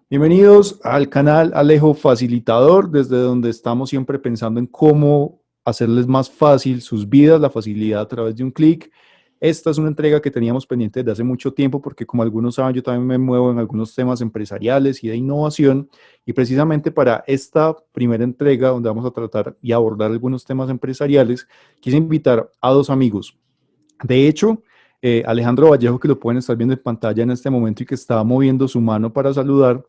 Bienvenidos al canal Alejo Facilitador, desde donde estamos siempre pensando en cómo hacerles más fácil sus vidas, la facilidad a través de un clic. Esta es una entrega que teníamos pendiente desde hace mucho tiempo porque como algunos saben, yo también me muevo en algunos temas empresariales y de innovación y precisamente para esta primera entrega donde vamos a tratar y abordar algunos temas empresariales, quise invitar a dos amigos. De hecho, Alejandro Vallejo, que lo pueden estar viendo en pantalla en este momento y que estaba moviendo su mano para saludar,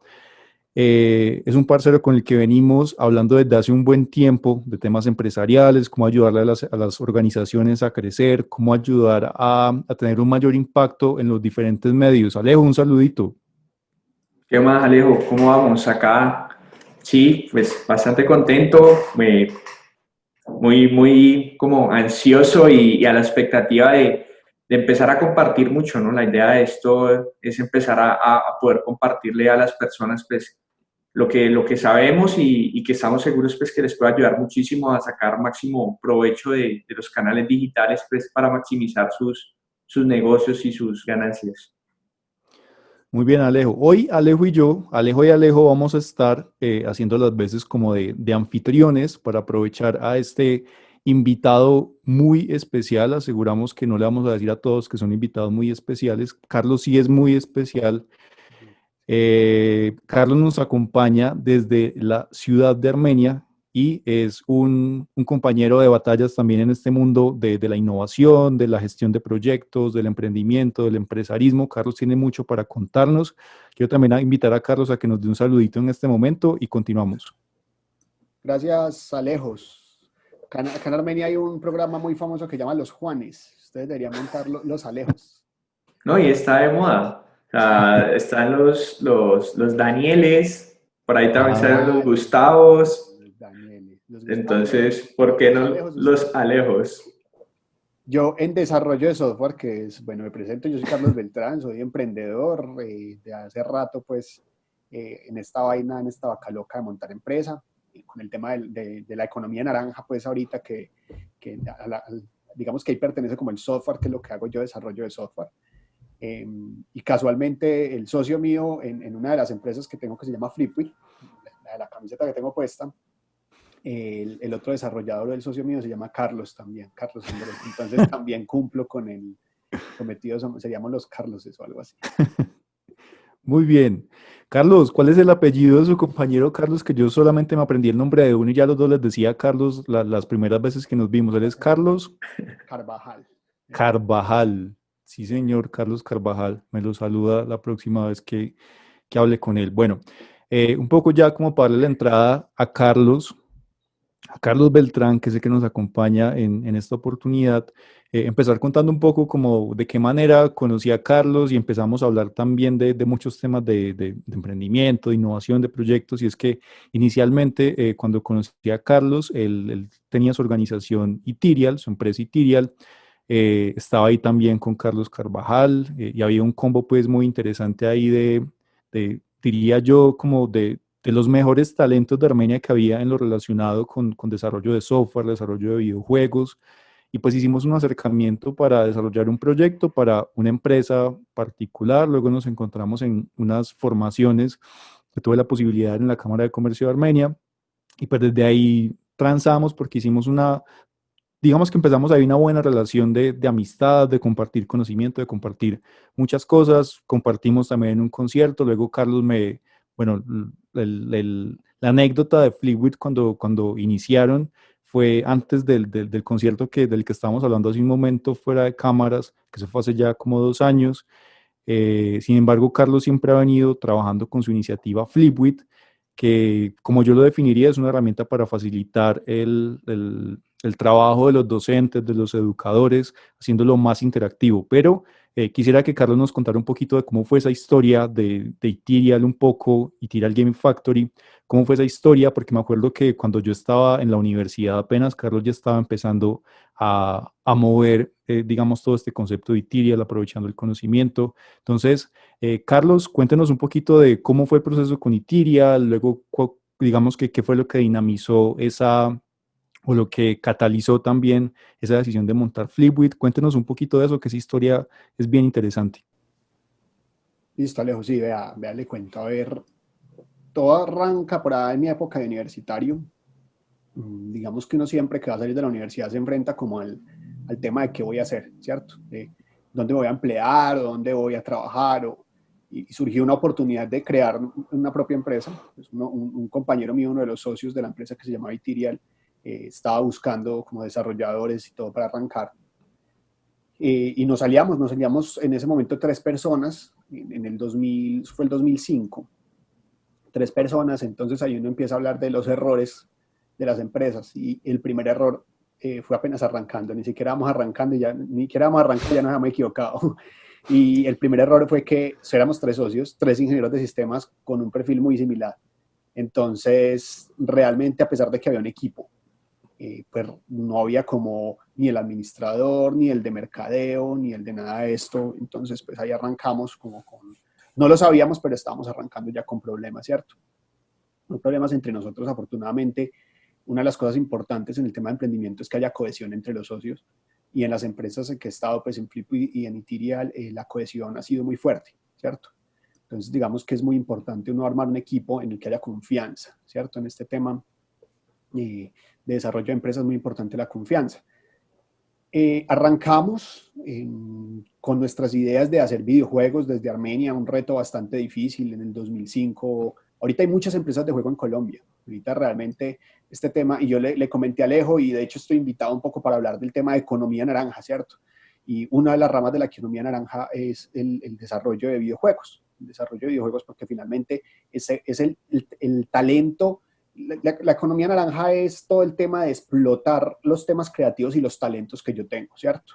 es un parcero con el que venimos hablando desde hace un buen tiempo de temas empresariales, cómo ayudarle a las organizaciones a crecer, cómo ayudar a tener un mayor impacto en los diferentes medios. Alejo, un saludito. ¿Qué más, Alejo? ¿Cómo vamos acá? Sí, pues bastante contento, muy como ansioso y a la expectativa de empezar a compartir mucho, ¿no? La idea de esto es empezar a poder compartirle a las personas, pues, lo que sabemos y que estamos seguros, pues, que les puede ayudar muchísimo a sacar máximo provecho de los canales digitales, pues, para maximizar sus negocios y sus ganancias. Muy bien, Alejo. Hoy Alejo y yo, Alejo y Alejo, vamos a estar haciendo las veces como de anfitriones para aprovechar a este invitado muy especial. Aseguramos que no le vamos a decir a todos que son invitados muy especiales. Carlos sí es muy especial. Carlos nos acompaña desde la ciudad de Armenia y es un compañero de batallas también en este mundo de la innovación, de la gestión de proyectos, del emprendimiento, del empresarismo. Carlos tiene mucho para contarnos. Quiero también invitar a Carlos a que nos dé un saludito en este momento y continuamos. Gracias, Alejos. Acá en Armenia hay un programa muy famoso que se llama Los Juanes. Ustedes deberían montar los Alejos. No, y está de moda. O sea, están los Danieles, por ahí también están los Ah, Gustavos. los Danieles, los Gustavos Entonces, ¿por qué los no Alejos los ustedes. Alejos? Yo en desarrollo de software, que es, bueno, me presento, yo soy Carlos Beltrán, soy emprendedor de hace rato, pues, en esta vaina, en esta vaca loca de montar empresa, con el tema de la economía naranja, pues ahorita digamos que ahí pertenece como el software, que es lo que hago yo, desarrollo de software. Y casualmente el socio mío en una de las empresas que tengo que se llama Flipwit, la camiseta que tengo puesta, el otro desarrollador del socio mío se llama Carlos también, Carlos Andrés. Entonces también cumplo con el cometido, seríamos los Carloses o algo así. Muy bien. Carlos, ¿cuál es el apellido de su compañero Carlos? Que yo solamente me aprendí el nombre de uno y ya los dos les decía Carlos las primeras veces que nos vimos. Él es Carlos Carvajal. Carvajal. Sí, señor, Carlos Carvajal. Me lo saluda la próxima vez que hable con él. Bueno, un poco ya como para darle la entrada a Carlos Beltrán, que sé que nos acompaña en esta oportunidad, empezar contando un poco como de qué manera conocí a Carlos y empezamos a hablar también de muchos temas de emprendimiento, de innovación, de proyectos, y es que inicialmente cuando conocí a Carlos, él tenía su organización Itirial, su empresa Itirial, estaba ahí también con Carlos Carvajal y había un combo pues muy interesante ahí diría yo, como de los mejores talentos de Armenia que había en lo relacionado con desarrollo de software, desarrollo de videojuegos, y pues hicimos un acercamiento para desarrollar un proyecto para una empresa particular, luego nos encontramos en unas formaciones que tuve la posibilidad en la Cámara de Comercio de Armenia, y pues desde ahí transamos porque hicimos digamos que empezamos ahí una buena relación de amistad, de compartir conocimiento, de compartir muchas cosas. Compartimos también en un concierto. Luego Carlos bueno, la anécdota de Fleetwood cuando iniciaron fue antes del concierto del que estábamos hablando hace un momento fuera de cámaras, que se fue hace ya como 2 años. Sin embargo, Carlos siempre ha venido trabajando con su iniciativa Flipwit, que como yo lo definiría es una herramienta para facilitar el trabajo de los docentes, de los educadores, haciéndolo más interactivo. Pero quisiera que Carlos nos contara un poquito de cómo fue esa historia de Ethereal un poco, Ethereal Game Factory, cómo fue esa historia, porque me acuerdo que cuando yo estaba en la universidad apenas, Carlos ya estaba empezando a mover, digamos, todo este concepto de Ethereal, aprovechando el conocimiento. Entonces, Carlos, cuéntenos un poquito de cómo fue el proceso con Itiria, luego, digamos que qué fue lo que dinamizó o lo que catalizó también esa decisión de montar Flipwit. Cuéntenos un poquito de eso, que esa historia es bien interesante. Listo, Alejo, sí, vea, le cuento. A ver, todo arranca por ahí en mi época de universitario. Digamos que uno siempre que va a salir de la universidad se enfrenta como al tema de qué voy a hacer, ¿cierto? De dónde voy a emplear o dónde voy a trabajar. Y surgió una oportunidad de crear una propia empresa. Pues un compañero mío, uno de los socios de la empresa que se llamaba Itirial, estaba buscando como desarrolladores y todo para arrancar. Y nos salíamos en ese momento 3 personas, en el 2000, fue el 2005, 3 personas. Entonces ahí uno empieza a hablar de los errores de las empresas, y el primer error fue apenas arrancando, ni siquiera vamos arrancando y ya nos habíamos equivocado. Y el primer error fue que éramos 3 socios, 3 ingenieros de sistemas con un perfil muy similar. Entonces, realmente, a pesar de que había un equipo, pues no había como ni el administrador, ni el de mercadeo, ni el de nada de esto. Entonces, pues ahí arrancamos no lo sabíamos, pero estábamos arrancando ya con problemas, ¿cierto? No problemas entre nosotros, afortunadamente. Una de las cosas importantes en el tema de emprendimiento es que haya cohesión entre los socios, y en las empresas en que he estado, pues en Flipway y en Itirial, la cohesión ha sido muy fuerte, ¿cierto? Entonces, digamos que es muy importante uno armar un equipo en el que haya confianza, ¿cierto? En este tema de desarrollo de empresas es muy importante la confianza. Arrancamos con nuestras ideas de hacer videojuegos desde Armenia, un reto bastante difícil en el 2005. Ahorita hay muchas empresas de juego en Colombia. Ahorita realmente este tema, y yo le comenté a Alejo, y de hecho estoy invitado un poco para hablar del tema de economía naranja, ¿cierto? Y una de las ramas de la economía naranja es el desarrollo de videojuegos. El desarrollo de videojuegos, porque finalmente es el talento. La economía naranja es todo el tema de explotar los temas creativos y los talentos que yo tengo, ¿cierto?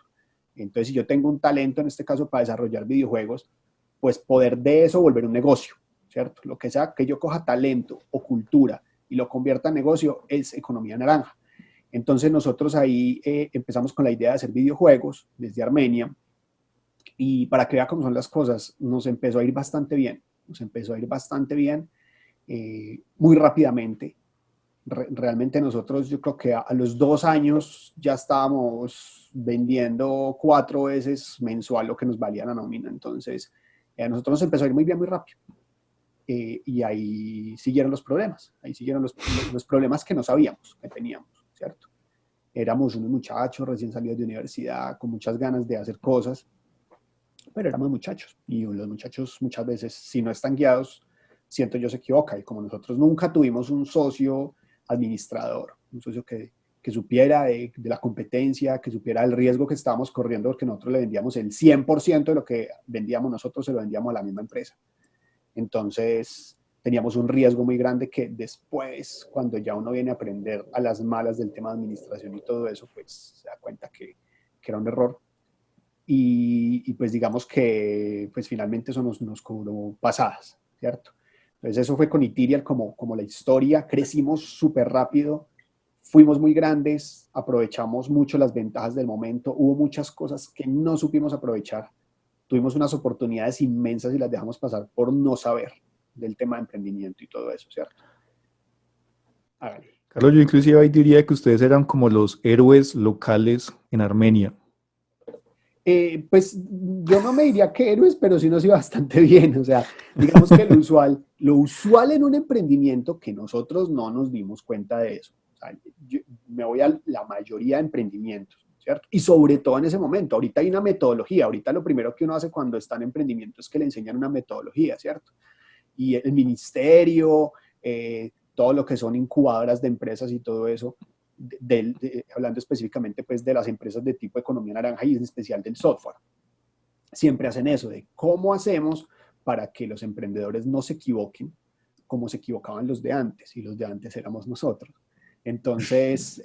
Entonces, si yo tengo un talento, en este caso, para desarrollar videojuegos, pues poder de eso volver un negocio, ¿cierto? Lo que sea que yo coja talento o cultura y lo convierta en negocio es economía naranja. Entonces, nosotros ahí empezamos con la idea de hacer videojuegos desde Armenia, y para que vea cómo son las cosas, nos empezó a ir bastante bien. Muy rápidamente. Realmente nosotros, yo creo que a los 2 años ya estábamos vendiendo 4 veces mensual lo que nos valía la nómina. Entonces, a nosotros nos empezó a ir muy bien, muy rápido. Y ahí siguieron los problemas. Ahí siguieron los problemas que no sabíamos que teníamos, ¿cierto? Éramos unos muchachos recién salidos de universidad, con muchas ganas de hacer cosas, pero éramos muchachos. Y los muchachos muchas veces, si no están guiados, siento yo, se equivoca. Y como nosotros nunca tuvimos un socio administrador, un socio que supiera de la competencia, que supiera del riesgo que estábamos corriendo, porque nosotros le vendíamos el 100% de lo que vendíamos nosotros, se lo vendíamos a la misma empresa. Entonces, teníamos un riesgo muy grande que después, cuando ya uno viene a aprender a las malas del tema de administración y todo eso, pues se da cuenta que era un error. Y pues digamos que pues finalmente eso nos cobró pasadas, ¿cierto? Entonces eso fue con Itirial como la historia. Crecimos súper rápido, fuimos muy grandes, aprovechamos mucho las ventajas del momento, hubo muchas cosas que no supimos aprovechar, tuvimos unas oportunidades inmensas y las dejamos pasar por no saber del tema de emprendimiento y todo eso, ¿cierto? Hágale. Carlos, yo inclusive ahí diría que ustedes eran como los héroes locales en Armenia. Pues yo no me diría que héroes, pero sí nos iba bastante bien. O sea, digamos que lo usual en un emprendimiento, que nosotros no nos dimos cuenta de eso. O sea, yo me voy a la mayoría de emprendimientos, ¿cierto? Y sobre todo en ese momento, ahorita hay una metodología. Ahorita lo primero que uno hace cuando está en emprendimiento es que le enseñan una metodología, ¿cierto? Y el ministerio, todo lo que son incubadoras de empresas y todo eso, hablando específicamente pues de las empresas de tipo economía naranja y en especial del software, siempre hacen eso de cómo hacemos para que los emprendedores no se equivoquen como se equivocaban los de antes, y los de antes éramos nosotros. Entonces,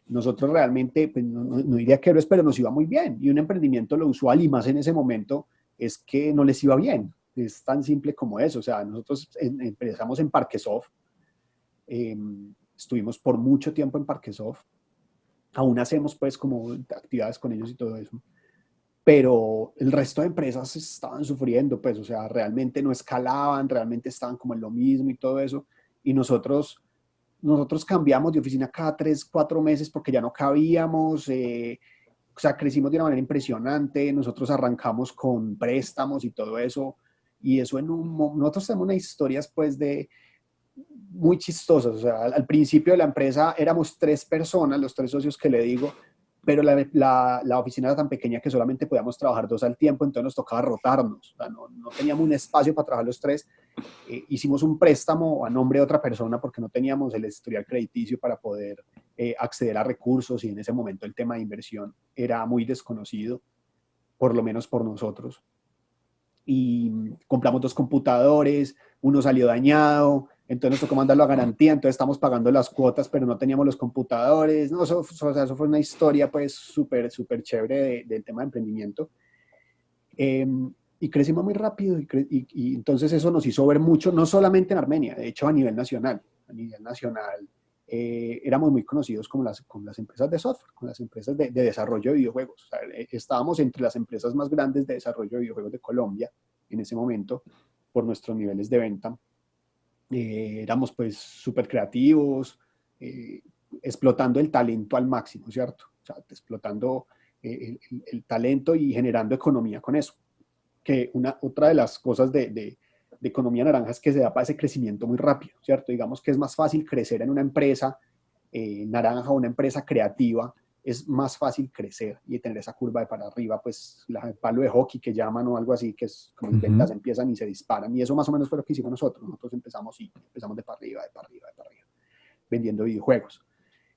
nosotros realmente, pues, no diría que héroes, pero nos iba muy bien. Y un emprendimiento, lo usual, y más en ese momento, es que no les iba bien. Es tan simple como eso. O sea, nosotros empezamos en Parquesoft, estuvimos por mucho tiempo en Parquesoft, aún hacemos pues como actividades con ellos y todo eso, pero el resto de empresas estaban sufriendo, pues, o sea, realmente no escalaban, realmente estaban como en lo mismo y todo eso, y nosotros cambiamos de oficina cada 3, 4 meses porque ya no cabíamos. O sea, crecimos de una manera impresionante. Nosotros arrancamos con préstamos y todo eso, y eso nosotros tenemos unas historias pues de muy chistosas. O sea, al principio de la empresa éramos 3 personas, los 3 socios que le digo, pero la oficina era tan pequeña que solamente podíamos trabajar 2 al tiempo, entonces nos tocaba rotarnos. O sea, no teníamos un espacio para trabajar los 3. Hicimos un préstamo a nombre de otra persona porque no teníamos el historial crediticio para poder acceder a recursos, y en ese momento el tema de inversión era muy desconocido, por lo menos por nosotros. Y compramos 2 computadores, uno salió dañado, entonces nos tocó mandarlo a garantía, entonces estamos pagando las cuotas, pero no teníamos los computadores. No, eso fue una historia pues súper chévere del tema de emprendimiento. Y crecimos muy rápido, y entonces eso nos hizo ver mucho, no solamente en Armenia, de hecho a nivel nacional. Éramos muy conocidos con las empresas de software, con las empresas de desarrollo de videojuegos. O sea, estábamos entre las empresas más grandes de desarrollo de videojuegos de Colombia en ese momento por nuestros niveles de venta. Éramos pues súper creativos, explotando el talento al máximo, ¿cierto? O sea, explotando el talento y generando economía con eso. Que otra de las cosas de economía naranja es que se da para ese crecimiento muy rápido, ¿cierto? Digamos que es más fácil crecer en una empresa naranja o una empresa creativa, es más fácil crecer y tener esa curva de para arriba, pues el palo de hockey que llaman o algo así, que es como las ventas empiezan y se disparan, y eso más o menos fue lo que hicimos nosotros. Nosotros empezamos de para arriba, vendiendo videojuegos.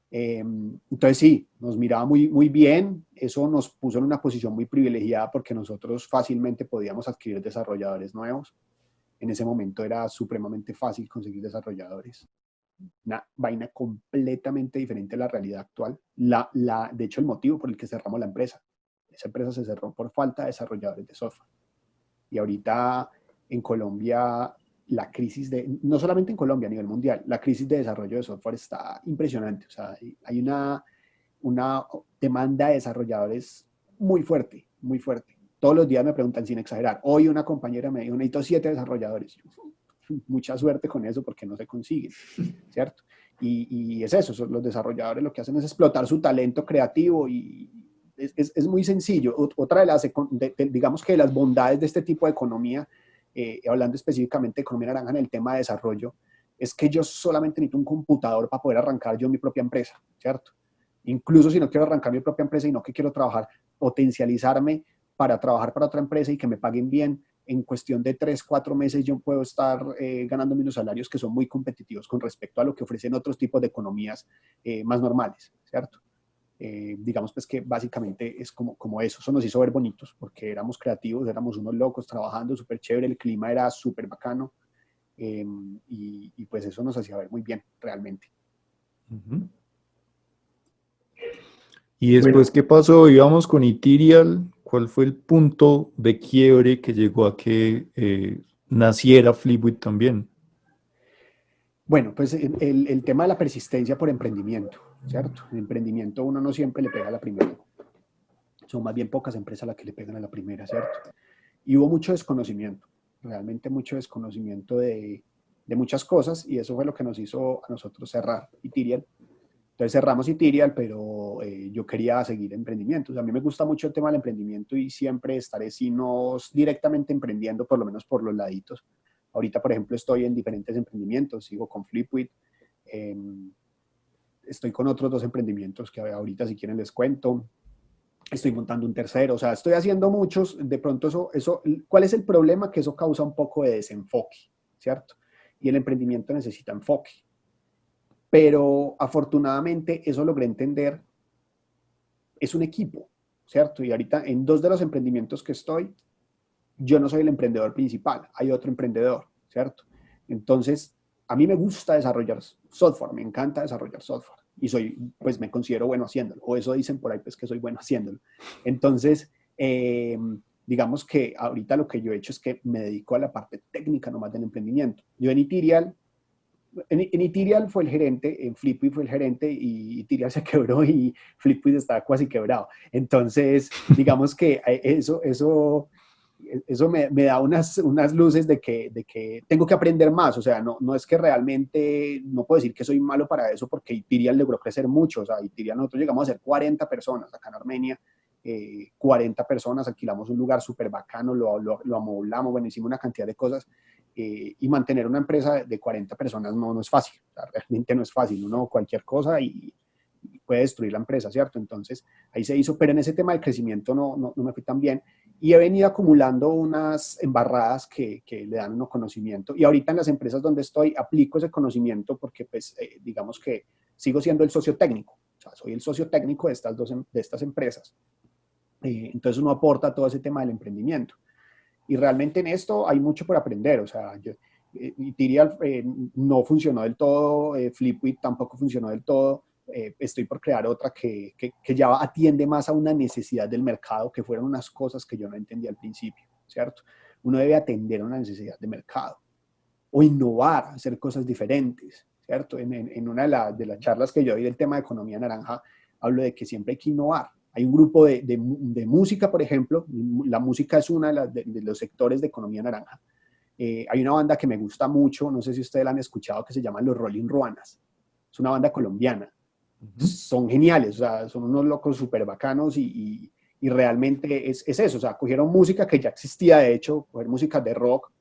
Entonces sí, nos miraba muy bien, eso nos puso en una posición muy privilegiada porque nosotros fácilmente podíamos adquirir desarrolladores nuevos. En ese momento era supremamente fácil conseguir desarrolladores. Una vaina completamente diferente a la realidad actual. De hecho, el motivo por el que cerramos la empresa, esa empresa se cerró por falta de desarrolladores de software. Y ahorita en Colombia, la crisis no solamente en Colombia, a nivel mundial, la crisis de desarrollo de software está impresionante. O sea, hay una demanda de desarrolladores muy fuerte, muy fuerte. Todos los días me preguntan, sin exagerar. Hoy una compañera me dijo, necesito 7 desarrolladores. Mucha suerte con eso porque no se consiguen, ¿cierto? Y es eso, los desarrolladores lo que hacen es explotar su talento creativo, y es muy sencillo. Otra de las, digamos que de las bondades de este tipo de economía, hablando específicamente de economía naranja en el tema de desarrollo, es que yo solamente necesito un computador para poder arrancar yo mi propia empresa, ¿cierto? Incluso si no quiero arrancar mi propia empresa y no que quiero potencializarme para trabajar para otra empresa y que me paguen bien, en cuestión de 3, 4 meses yo puedo estar ganando unos salarios que son muy competitivos con respecto a lo que ofrecen otros tipos de economías más normales, ¿cierto? Digamos pues que básicamente es como eso nos hizo ver bonitos, porque éramos creativos, éramos unos locos trabajando súper chévere, el clima era súper bacano, y pues eso nos hacía ver muy bien realmente. ¿Y después qué pasó? Íbamos con Ethereal. ¿Cuál fue el punto de quiebre que llegó a que naciera Flipwith también? Bueno, pues el tema de la persistencia por emprendimiento, ¿cierto? En emprendimiento uno no siempre le pega a la primera. Son más bien pocas empresas las que le pegan a la primera, ¿cierto? Y hubo mucho desconocimiento, realmente mucho desconocimiento de muchas cosas, y eso fue lo que nos hizo a nosotros cerrar Ethereal. Entonces cerramos Ethereal, pero yo quería seguir emprendimientos. A mí me gusta mucho el tema del emprendimiento y siempre estaré, si no directamente emprendiendo, por lo menos por los laditos. Ahorita, por ejemplo, estoy en diferentes emprendimientos, sigo con Flipwith, estoy con otros 2 emprendimientos que ahorita si quieren les cuento, estoy montando un tercero, o sea, estoy haciendo muchos. De pronto ¿cuál es el problema? Que eso causa un poco de desenfoque, ¿cierto? Y el emprendimiento necesita enfoque. Pero afortunadamente eso logré entender, es un equipo, ¿cierto? Y ahorita en 2 de los emprendimientos que estoy, yo no soy el emprendedor principal, hay otro emprendedor, ¿cierto? Entonces, a mí me gusta desarrollar software, me encanta desarrollar software, y pues me considero bueno haciéndolo, o eso dicen por ahí, pues que soy bueno haciéndolo. Entonces, digamos que ahorita lo que yo he hecho es que me dedico a la parte técnica nomás del emprendimiento. Yo en Ethereal fue el gerente, en Flipwith fue el gerente, y Ethereal se quebró y Flipwith está casi quebrado. Entonces, digamos que eso me da unas luces de que tengo que aprender más. O sea, no es que realmente, no puedo decir que soy malo para eso, porque Ethereal logró crecer mucho. O sea, Ethereal nosotros llegamos a ser 40 personas acá en Armenia, 40 personas, alquilamos un lugar súper bacano, lo amoblamos, bueno, hicimos una cantidad de cosas, y mantener una empresa de 40 personas no es fácil, o sea, realmente no es fácil, uno cualquier cosa y puede destruir la empresa, ¿cierto? Entonces, ahí se hizo, pero en ese tema de crecimiento no me fui tan bien y he venido acumulando unas embarradas que le dan uno conocimiento y ahorita en las empresas donde estoy aplico ese conocimiento porque, pues, digamos que sigo siendo el socio técnico, o sea, soy el socio técnico de estas empresas. Entonces uno aporta todo ese tema del emprendimiento. Y realmente en esto hay mucho por aprender, o sea, Ethereal no funcionó del todo, Flipwit tampoco funcionó del todo, estoy por crear otra que ya atiende más a una necesidad del mercado, que fueron unas cosas que yo no entendía al principio, ¿cierto? Uno debe atender a una necesidad de mercado o innovar, hacer cosas diferentes, ¿cierto? En una de las charlas que yo doy del tema de economía naranja, hablo de que siempre hay que innovar. Hay un grupo de música, por ejemplo, la música es uno de los sectores de economía naranja. Hay una banda que me gusta mucho, no sé si ustedes la han escuchado, que se llama Los Rolling Ruanas. Es una banda colombiana. Son geniales, o sea, son unos locos súper bacanos y realmente es eso, o sea, cogieron música que ya existía, de hecho, coger música de rock,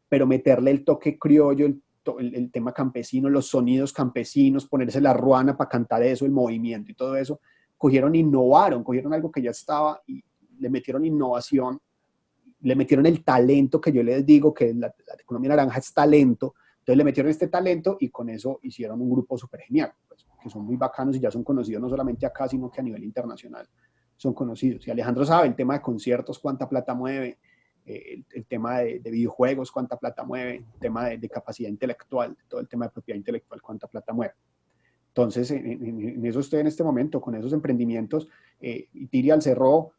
pero meterle el toque criollo, el tema campesino, los sonidos campesinos, ponerse la ruana para cantar eso, el movimiento y todo eso, innovaron, cogieron algo que ya estaba y le metieron innovación, le metieron el talento que yo les digo que la economía naranja es talento, entonces le metieron este talento y con eso hicieron un grupo súper genial, pues, que son muy bacanos y ya son conocidos no solamente acá, sino que a nivel internacional son conocidos. Y Alejandro sabe el tema de conciertos, cuánta plata mueve, el tema de videojuegos, cuánta plata mueve, el tema de capacidad intelectual, todo el tema de propiedad intelectual, cuánta plata mueve. Entonces, en eso estoy en este momento, con esos emprendimientos. Ethereal cerró,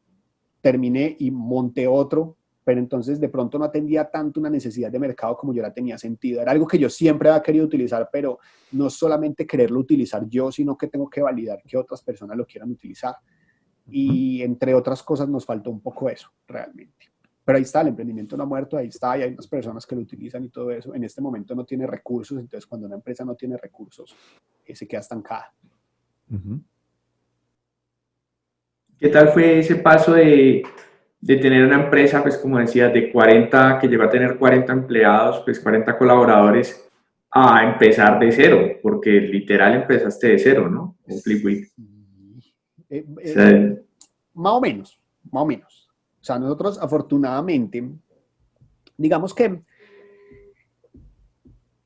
terminé y monté otro, pero entonces de pronto no atendía tanto una necesidad de mercado como yo la tenía sentido. Era algo que yo siempre había querido utilizar, pero no solamente quererlo utilizar yo, sino que tengo que validar que otras personas lo quieran utilizar. Y entre otras cosas nos faltó un poco eso, realmente. Pero ahí está, el emprendimiento no ha muerto, ahí está, y hay unas personas que lo utilizan y todo eso. En este momento no tiene recursos, entonces cuando una empresa no tiene recursos, se queda estancada. ¿Qué tal fue ese paso de tener una empresa, pues como decías, de 40, que llegó a tener 40 empleados, pues 40 colaboradores, a empezar de cero? Porque literal empezaste de cero, ¿no? Con Flipwit. Más o menos, más o menos. O sea, nosotros afortunadamente, digamos que,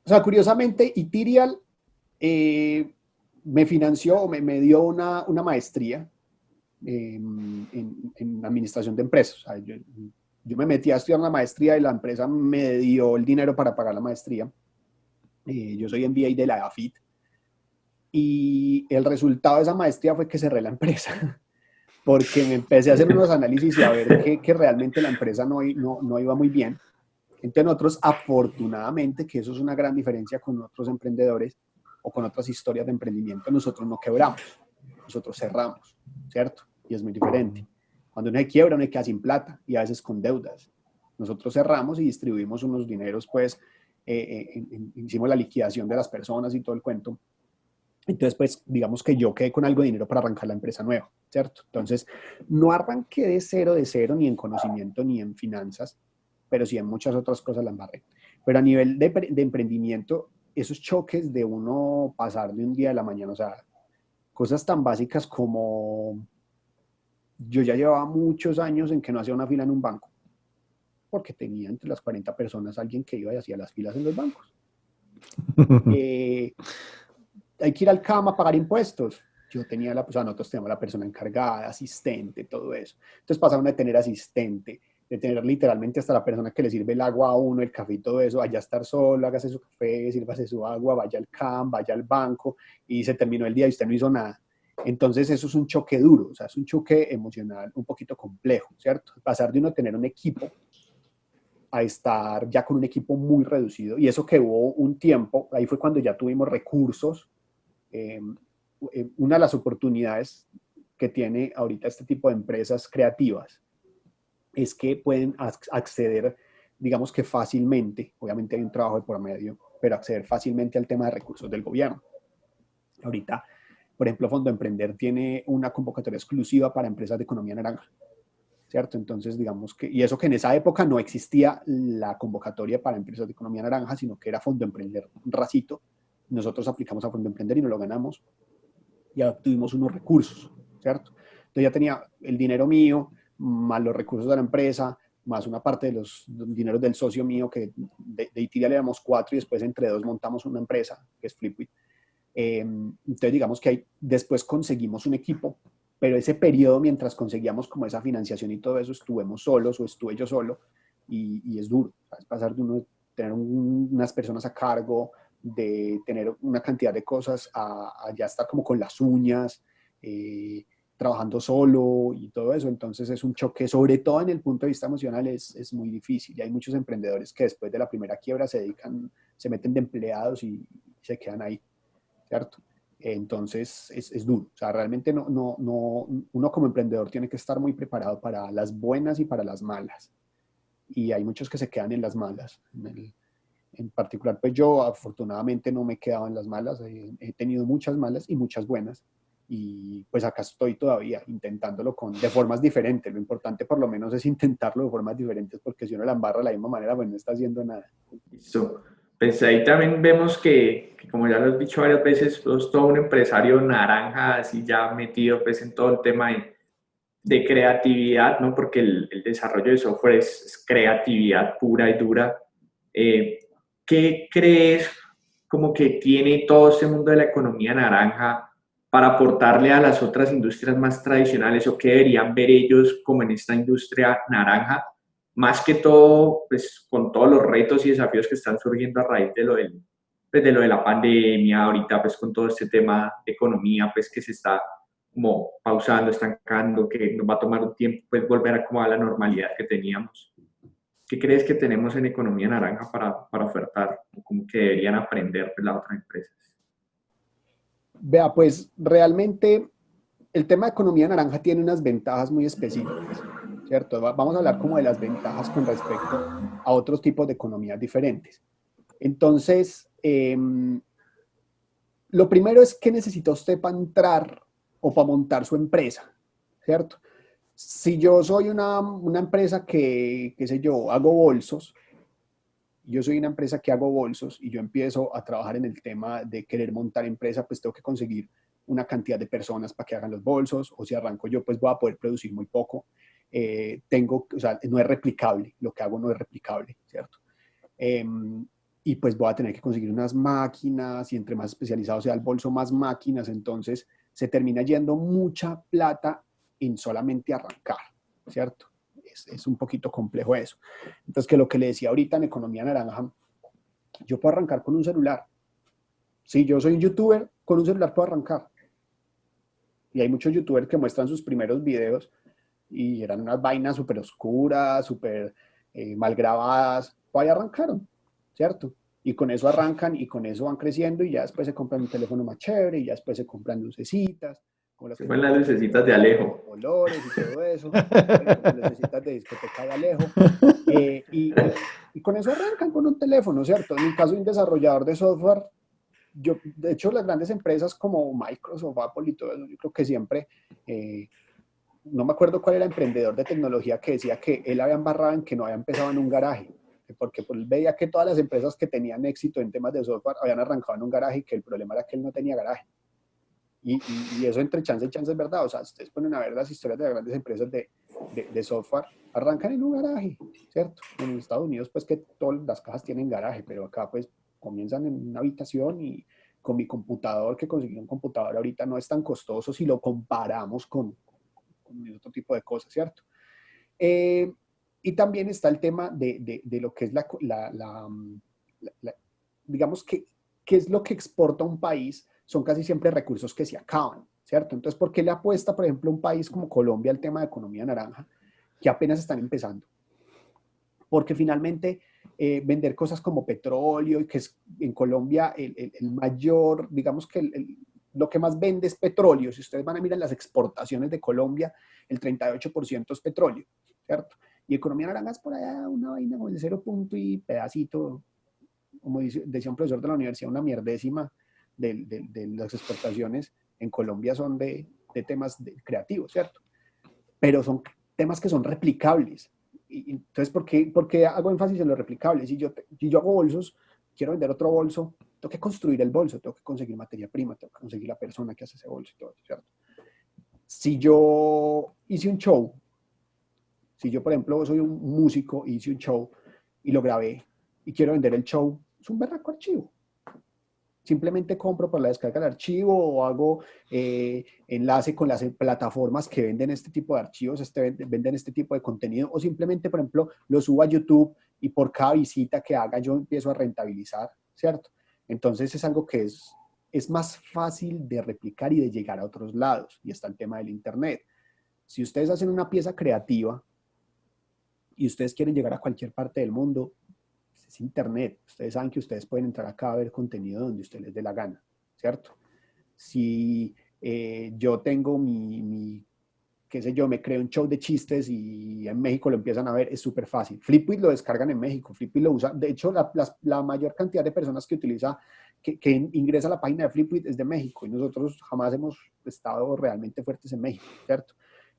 o sea, curiosamente, Ethereal me financió, me dio una maestría en administración de empresas. O sea, yo me metí a estudiar una maestría y la empresa me dio el dinero para pagar la maestría. Yo soy MBA de la AFIT. Y el resultado de esa maestría fue que cerré la empresa. Porque me empecé a hacer unos análisis y a ver que realmente la empresa no iba muy bien. Entonces nosotros, afortunadamente, que eso es una gran diferencia con otros emprendedores o con otras historias de emprendimiento, nosotros no quebramos, nosotros cerramos, ¿cierto? Y es muy diferente. Cuando uno se quiebra, uno queda sin plata y a veces con deudas. Nosotros cerramos y distribuimos unos dineros, pues, hicimos la liquidación de las personas y todo el cuento. Entonces, pues, digamos que yo quedé con algo de dinero para arrancar la empresa nueva, ¿cierto? Entonces, no arranqué de cero, ni en conocimiento, ni en finanzas, pero sí en muchas otras cosas la embarré. Pero a nivel de emprendimiento, esos choques de uno pasar de un día a la mañana, o sea, cosas tan básicas como yo ya llevaba muchos años en que no hacía una fila en un banco, porque tenía entre las 40 personas alguien que iba y hacía las filas en los bancos. Hay que ir al CAM a pagar impuestos. Yo tenía o sea, nosotros teníamos la persona encargada, asistente, todo eso. Entonces pasaron de tener asistente, de tener literalmente hasta la persona que le sirve el agua a uno, el café y todo eso, allá estar solo, hágase su café, sírvase su agua, vaya al CAM, vaya al banco, y se terminó el día y usted no hizo nada. Entonces eso es un choque duro, o sea, es un choque emocional un poquito complejo, ¿cierto? Pasar de uno tener un equipo a estar ya con un equipo muy reducido, y eso que hubo un tiempo, ahí fue cuando ya tuvimos recursos. Una de las oportunidades que tiene ahorita este tipo de empresas creativas es que pueden acceder, digamos que fácilmente, obviamente hay un trabajo de por medio, pero acceder fácilmente al tema de recursos del gobierno. Ahorita, por ejemplo, Fondo Emprender tiene una convocatoria exclusiva para empresas de economía naranja. ¿cierto? Entonces, digamos que, y eso que en esa época no existía la convocatoria para empresas de economía naranja, sino que era Fondo Emprender Racito. Nosotros aplicamos a Fondo Emprender y nos lo ganamos y obtuvimos unos recursos, ¿cierto? Entonces ya tenía el dinero mío, más los recursos de la empresa, más una parte de los dineros del socio mío, que de Itiria le damos 4 y después entre 2 montamos una empresa, que es Flipwit. Entonces digamos que ahí, después conseguimos un equipo, pero ese periodo mientras conseguíamos como esa financiación y todo eso, estuvimos solos o estuve yo solo y es duro, ¿sabes? Pasar de uno tener unas personas a cargo, de tener una cantidad de cosas a ya estar como con las uñas, trabajando solo y todo eso. Entonces es un choque, sobre todo en el punto de vista emocional, es muy difícil. Y hay muchos emprendedores que después de la primera quiebra se meten de empleados y se quedan ahí, ¿cierto? Entonces es duro. O sea, realmente uno como emprendedor tiene que estar muy preparado para las buenas y para las malas. Y hay muchos que se quedan en las malas. En particular, pues yo afortunadamente no me he quedado en las malas. He tenido muchas malas y muchas buenas. Y pues acá estoy todavía intentándolo de formas diferentes. Lo importante por lo menos es intentarlo de formas diferentes, porque si uno la embarra de la misma manera, pues no está haciendo nada. Listo. Pues ahí también vemos que, como ya lo has dicho varias veces, sos todo un empresario naranja, así ya metido pues en todo el tema de creatividad, ¿no? Porque el desarrollo de software es creatividad pura y dura. ¿Qué crees como que tiene todo este mundo de la economía naranja para aportarle a las otras industrias más tradicionales, o qué deberían ver ellos como en esta industria naranja? Más que todo, pues con todos los retos y desafíos que están surgiendo a raíz pues, de lo de la pandemia, ahorita pues con todo este tema de economía, pues que se está como pausando, estancando, que nos va a tomar un tiempo pues volver a como a la normalidad que teníamos. ¿Qué crees que tenemos en economía naranja para ofertar, o como que deberían aprender pues, las otras empresas? Vea, pues realmente el tema de economía naranja tiene unas ventajas muy específicas, ¿cierto? Vamos a hablar como de las ventajas con respecto a otros tipos de economías diferentes. Entonces, lo primero es que necesita usted para entrar o para montar su empresa, ¿cierto? Si yo soy una empresa que, qué sé yo, hago bolsos, yo soy una empresa que hago bolsos y yo empiezo a trabajar en el tema de querer montar empresa, pues tengo que conseguir una cantidad de personas para que hagan los bolsos, o si arranco yo, pues voy a poder producir muy poco. O sea, no es replicable, lo que hago no es replicable, ¿cierto? Y pues voy a tener que conseguir unas máquinas, y entre más especializado sea el bolso, más máquinas. Entonces se termina yendo mucha plata en solamente arrancar, ¿cierto? Es un poquito complejo eso. Entonces, que lo que le decía ahorita en Economía Naranja, yo puedo arrancar con un celular. Si yo soy un youtuber, con un celular puedo arrancar. Y hay muchos youtubers que muestran sus primeros videos y eran unas vainas súper oscuras, súper mal grabadas. Pues ahí arrancaron, ¿cierto? Y con eso arrancan y con eso van creciendo, y ya después se compran un teléfono más chévere, y ya después se compran lucecitas, como las Se que fueron las lucecitas de Alejo. colores y todo eso, las lucecitas de discoteca de Alejo. Y con eso arrancan con un teléfono, ¿cierto? En el caso de un desarrollador de software, de hecho, las grandes empresas como Microsoft, Apple y todo eso, yo creo que siempre, no me acuerdo cuál era el emprendedor de tecnología que decía que él había embarrado en que no había empezado en un garaje, porque pues, él veía que todas las empresas que tenían éxito en temas de software habían arrancado en un garaje, y que el problema era que él no tenía garaje. Y eso entre chance y chance es verdad. O sea, ustedes ponen a ver las historias de las grandes empresas de software, arrancan en un garaje, ¿cierto? En Estados Unidos, pues que todas las cajas tienen garaje, pero acá pues comienzan en una habitación, y con mi computador, que conseguí un computador ahorita no es tan costoso si lo comparamos con otro tipo de cosas, ¿cierto? Y también está el tema de lo que es digamos que, ¿qué es lo que exporta un país? Son casi siempre recursos que se acaban, ¿cierto? Entonces, ¿por qué le apuesta, por ejemplo, un país como Colombia al tema de economía naranja, que apenas están empezando? Porque finalmente vender cosas como petróleo, y que es en Colombia el mayor, digamos que lo que más vende es petróleo. Si ustedes van a mirar las exportaciones de Colombia, el 38% es petróleo, ¿cierto? Y economía naranja es por allá una vaina con el 0 punto y pedacito, como decía un profesor de la universidad, una mierdécima de las exportaciones en Colombia son de temas creativos, ¿cierto? Pero son temas que son replicables. Y entonces, ¿por qué hago énfasis en lo replicable? Si yo hago bolsos, quiero vender otro bolso, tengo que construir el bolso, tengo que conseguir materia prima, tengo que conseguir la persona que hace ese bolso y todo, ¿cierto? Si yo hice un show, si yo, por ejemplo, soy un músico y hice un show y lo grabé y quiero vender el show, es un berraco archivo. Simplemente compro por la descarga del archivo o hago enlace con las plataformas que venden este tipo de archivos, venden este tipo de contenido, o simplemente, por ejemplo, lo subo a YouTube y por cada visita que haga yo empiezo a rentabilizar, ¿cierto? Entonces es algo que es más fácil de replicar y de llegar a otros lados. Y está el tema del Internet. Si ustedes hacen una pieza creativa y ustedes quieren llegar a cualquier parte del mundo, es Internet. Ustedes saben que ustedes pueden entrar acá a ver contenido donde ustedes les dé la gana, ¿cierto? Si yo tengo qué sé yo, me creo un show de chistes y en México lo empiezan a ver, es súper fácil. Flipwit lo descargan en México, Flipwit lo usa. De hecho, la mayor cantidad de personas que utiliza, que ingresa a la página de Flipwit es de México y nosotros jamás hemos estado realmente fuertes en México, ¿cierto?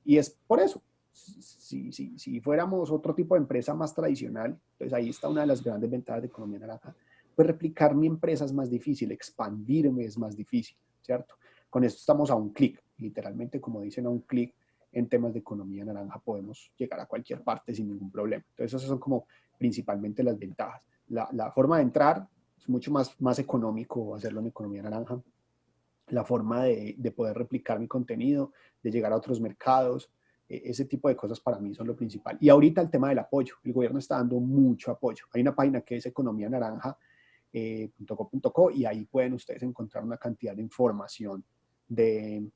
Y es por eso. Si fuéramos otro tipo de empresa más tradicional, pues ahí está una de las grandes ventajas de Economía Naranja, pues replicar mi empresa es más difícil, expandirme es más difícil, ¿cierto? Con esto estamos a un clic, literalmente como dicen, a un clic en temas de Economía Naranja podemos llegar a cualquier parte sin ningún problema. Entonces esas son como principalmente las ventajas. La forma de entrar es mucho más económico hacerlo en Economía Naranja. La forma de poder replicar mi contenido, de llegar a otros mercados, ese tipo de cosas para mí son lo principal. Y ahorita el tema del apoyo. El gobierno está dando mucho apoyo. Hay una página que es economianaranja.co.co y ahí pueden ustedes encontrar una cantidad de información de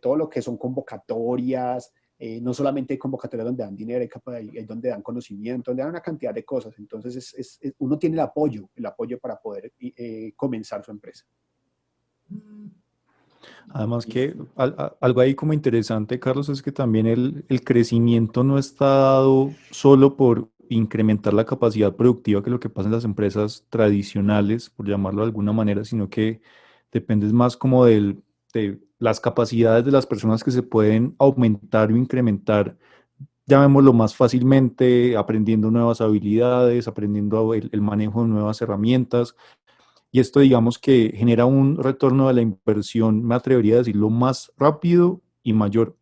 todo lo que son convocatorias. No solamente hay convocatorias donde dan dinero, hay donde dan conocimiento, donde dan una cantidad de cosas. Entonces uno tiene el apoyo para poder comenzar su empresa. Además que algo ahí como interesante, Carlos, es que también el crecimiento no está dado solo por incrementar la capacidad productiva, que es lo que pasa en las empresas tradicionales, por llamarlo de alguna manera, sino que depende más como de las capacidades de las personas que se pueden aumentar o incrementar, llamémoslo más fácilmente, aprendiendo nuevas habilidades, aprendiendo el manejo de nuevas herramientas. Y esto, digamos que genera un retorno de la inversión, me atrevería a decirlo, más rápido y mayor.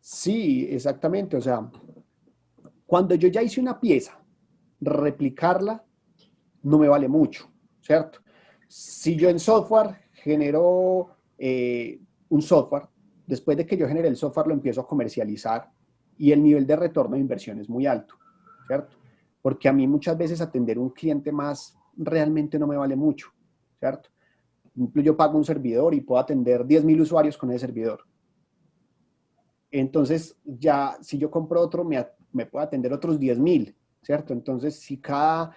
Sí, exactamente. O sea, cuando yo ya hice una pieza, replicarla no me vale mucho, ¿cierto? Si yo en software genero un software, después de que yo genere el software lo empiezo a comercializar y el nivel de retorno de inversión es muy alto, ¿cierto? Porque a mí muchas veces atender un cliente más realmente no me vale mucho, ¿cierto? Yo pago un servidor y puedo atender 10,000 usuarios con ese servidor. Entonces, ya si yo compro otro, me puede atender otros 10,000, ¿cierto? Entonces, si cada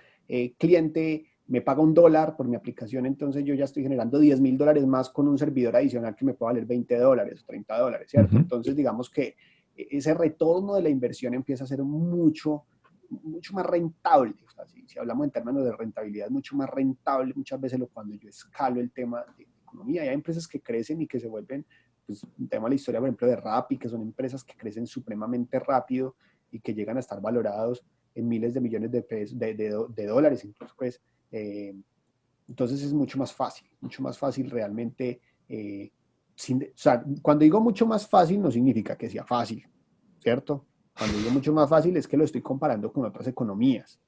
cliente me paga $1 por mi aplicación, entonces yo ya estoy generando $10,000 más con un servidor adicional que me puede valer $20, $30, ¿cierto? Entonces, digamos que ese retorno de la inversión empieza a ser mucho más rentable. O sea, si hablamos en términos de rentabilidad, mucho más rentable muchas veces cuando yo escalo el tema de economía. Y hay empresas que crecen y que se vuelven, pues, un tema de la historia, por ejemplo, de Rappi, que son empresas que crecen supremamente rápido y que llegan a estar valorados en miles de millones de pesos, de dólares incluso, pues. Entonces es mucho más fácil realmente. O sea, cuando digo mucho más fácil no significa que sea fácil, ¿cierto? Cuando digo mucho más fácil es que lo estoy comparando con otras economías,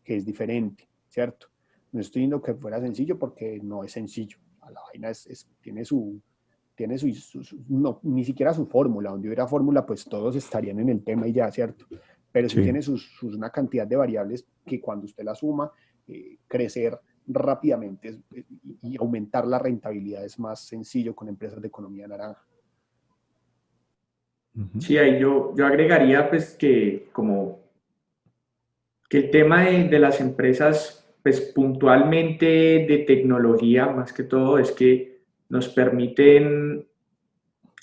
que es diferente, ¿cierto? No estoy diciendo que fuera sencillo porque no es sencillo. La vaina tiene no, ni siquiera su fórmula. Donde hubiera fórmula, pues todos estarían en el tema y ya, ¿cierto? Pero sí tiene una cantidad de variables que cuando usted la suma, crecer rápidamente y aumentar la rentabilidad es más sencillo con empresas de economía naranja. Sí, ahí yo agregaría pues que el tema de las empresas pues puntualmente de tecnología más que todo es que nos permiten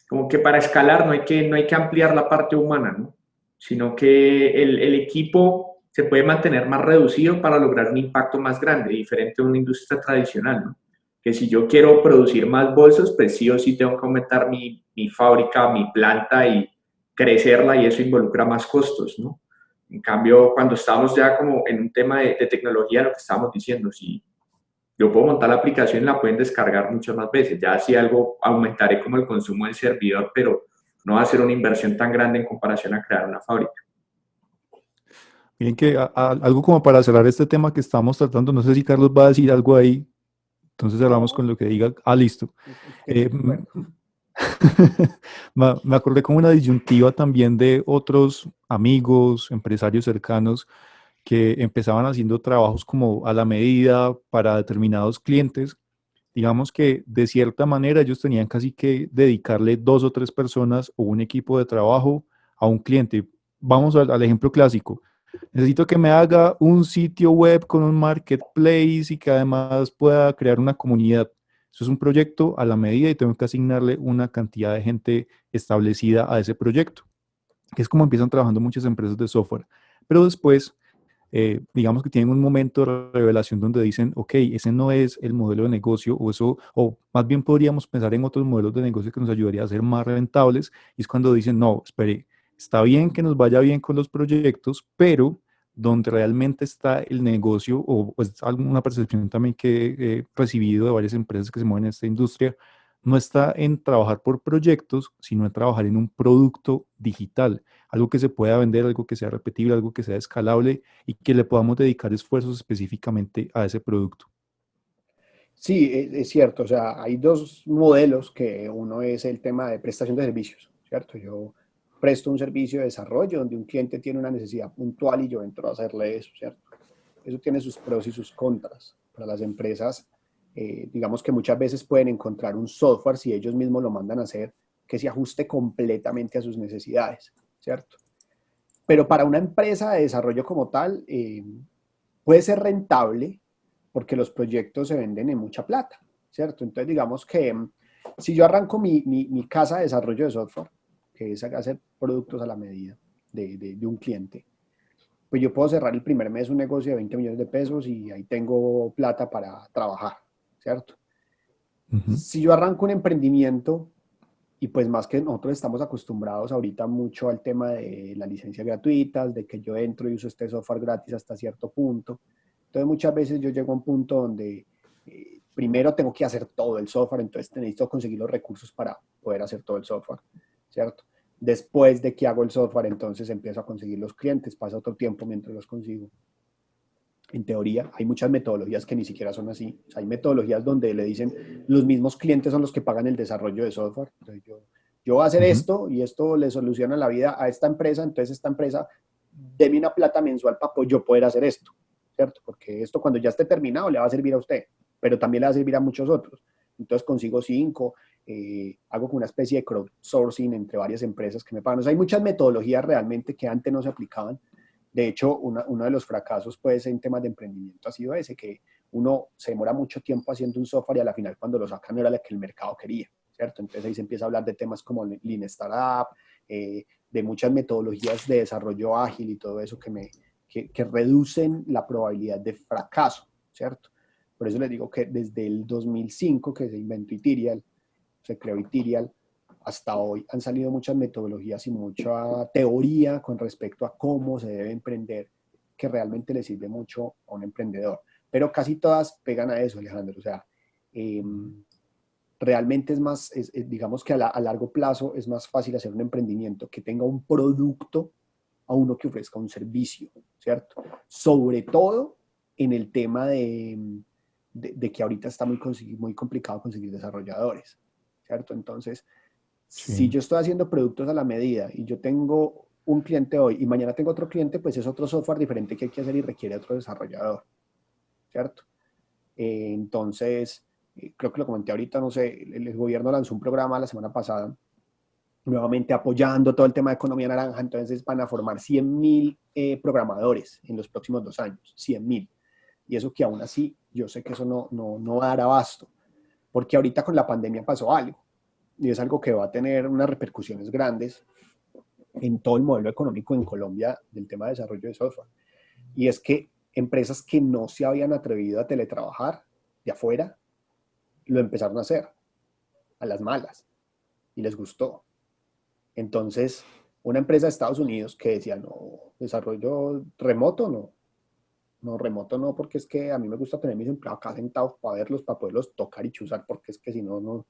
como que para escalar no hay que ampliar la parte humana, ¿no? Sino que el equipo se puede mantener más reducido para lograr un impacto más grande, diferente a una industria tradicional, ¿no? que si yo quiero producir más bolsos, pues sí o sí tengo que aumentar mi fábrica, mi planta y crecerla, y eso involucra más costos, ¿no? En cambio, cuando estamos ya como en un tema de tecnología, lo que estábamos diciendo, si yo puedo montar la aplicación y la pueden descargar muchas más veces, ya si algo aumentaré como el consumo del servidor, pero no va a ser una inversión tan grande en comparación a crear una fábrica. Miren que algo como para cerrar este tema que estamos tratando, no sé si Carlos va a decir algo ahí, entonces cerramos con No, lo que diga. Ah, listo. estoy de acuerdo. Me acordé como una disyuntiva también de otros amigos, empresarios cercanos que empezaban haciendo trabajos como a la medida para determinados clientes. Digamos que de cierta manera ellos tenían casi que dedicarle 2 o 3 personas o un equipo de trabajo a un cliente. Vamos al ejemplo clásico. Necesito que me haga un sitio web con un marketplace y que además pueda crear una comunidad. Eso es un proyecto a la medida y tengo que asignarle una cantidad de gente establecida a ese proyecto, que es como empiezan trabajando muchas empresas de software. Pero después, digamos que tienen un momento de revelación donde dicen, ok, ese no es el modelo de negocio, o eso, o más bien podríamos pensar en otros modelos de negocio que nos ayudaría a ser más rentables, y es cuando dicen, no, espere, está bien que nos vaya bien con los proyectos, pero donde realmente está el negocio, o pues alguna percepción también que he recibido de varias empresas que se mueven en esta industria, no está en trabajar por proyectos, sino en trabajar en un producto digital, algo que se pueda vender, algo que sea repetible, algo que sea escalable y que le podamos dedicar esfuerzos específicamente a ese producto. Sí, es cierto, o sea, hay dos modelos, que uno es el tema de prestación de servicios, ¿cierto? Yo presto un servicio de desarrollo donde un cliente tiene una necesidad puntual y yo entro a hacerle eso, ¿cierto? Eso tiene sus pros y sus contras. Para las empresas, digamos que muchas veces pueden encontrar un software, si ellos mismos lo mandan a hacer, que se ajuste completamente a sus necesidades, ¿cierto? Pero para una empresa de desarrollo como tal, puede ser rentable porque los proyectos se venden en mucha plata, ¿cierto? Entonces, digamos que si yo arranco mi casa de desarrollo de software, que es hacer productos a la medida de un cliente, pues yo puedo cerrar el primer mes un negocio de 20 millones de pesos y ahí tengo plata para trabajar, ¿cierto? Ujú. Si yo arranco un emprendimiento, y pues más que nosotros estamos acostumbrados ahorita mucho al tema de las licencias gratuitas, de que yo entro y uso este software gratis hasta cierto punto. Entonces muchas veces yo llego a un punto donde primero tengo que hacer todo el software, entonces necesito conseguir los recursos para poder hacer todo el software, ¿cierto? Después de que hago el software, entonces empiezo a conseguir los clientes, pasa otro tiempo mientras los consigo. En teoría, hay muchas metodologías que ni siquiera son así. O sea, hay metodologías donde le dicen los mismos clientes son los que pagan el desarrollo de software. Entonces yo voy a hacer Ujú. esto y esto le soluciona la vida a esta empresa, entonces esta empresa deme una plata mensual para yo poder hacer esto, ¿cierto? Porque esto cuando ya esté terminado le va a servir a usted, pero también le va a servir a muchos otros. Entonces consigo 5, hago como una especie de crowdsourcing entre varias empresas que me pagan. O sea, hay muchas metodologías realmente que antes no se aplicaban. De hecho, uno de los fracasos pues, en temas de emprendimiento ha sido ese, que uno se demora mucho tiempo haciendo un software y a la final cuando lo sacan no era lo que el mercado quería, ¿cierto? Entonces ahí se empieza a hablar de temas como Lean Startup, de muchas metodologías de desarrollo ágil y todo eso que reducen la probabilidad de fracaso, ¿cierto? Por eso les digo que desde el 2005 que se inventó Ethereum, se creó Ethereum, hasta hoy han salido muchas metodologías y mucha teoría con respecto a cómo se debe emprender, que realmente le sirve mucho a un emprendedor. Pero casi todas pegan a eso, Alejandro. O sea, realmente es más, digamos que a largo plazo es más fácil hacer un emprendimiento que tenga un producto a uno que ofrezca un servicio, ¿cierto? Sobre todo en el tema de que ahorita está muy complicado conseguir desarrolladores, ¿cierto? Entonces, si Sí. yo estoy haciendo productos a la medida y yo tengo un cliente hoy y mañana tengo otro cliente, pues es otro software diferente que hay que hacer y requiere otro desarrollador, ¿cierto? Entonces, creo que lo comenté ahorita, no sé, el gobierno lanzó un programa la semana pasada, nuevamente apoyando todo el tema de economía naranja, entonces van a formar 100.000 programadores en los próximos 2 años, 100.000. Y eso que aún así, yo sé que eso no va a dar abasto, porque ahorita con la pandemia pasó algo, y es algo que va a tener unas repercusiones grandes en todo el modelo económico en Colombia del tema de desarrollo de software. Y es que empresas que no se habían atrevido a teletrabajar de afuera, lo empezaron a hacer a las malas y les gustó. Entonces, una empresa de Estados Unidos que decía, no, desarrollo remoto, no, remoto no, porque es que a mí me gusta tener mis empleados acá sentados para verlos, para poderlos tocar y chuzar, porque es que si no,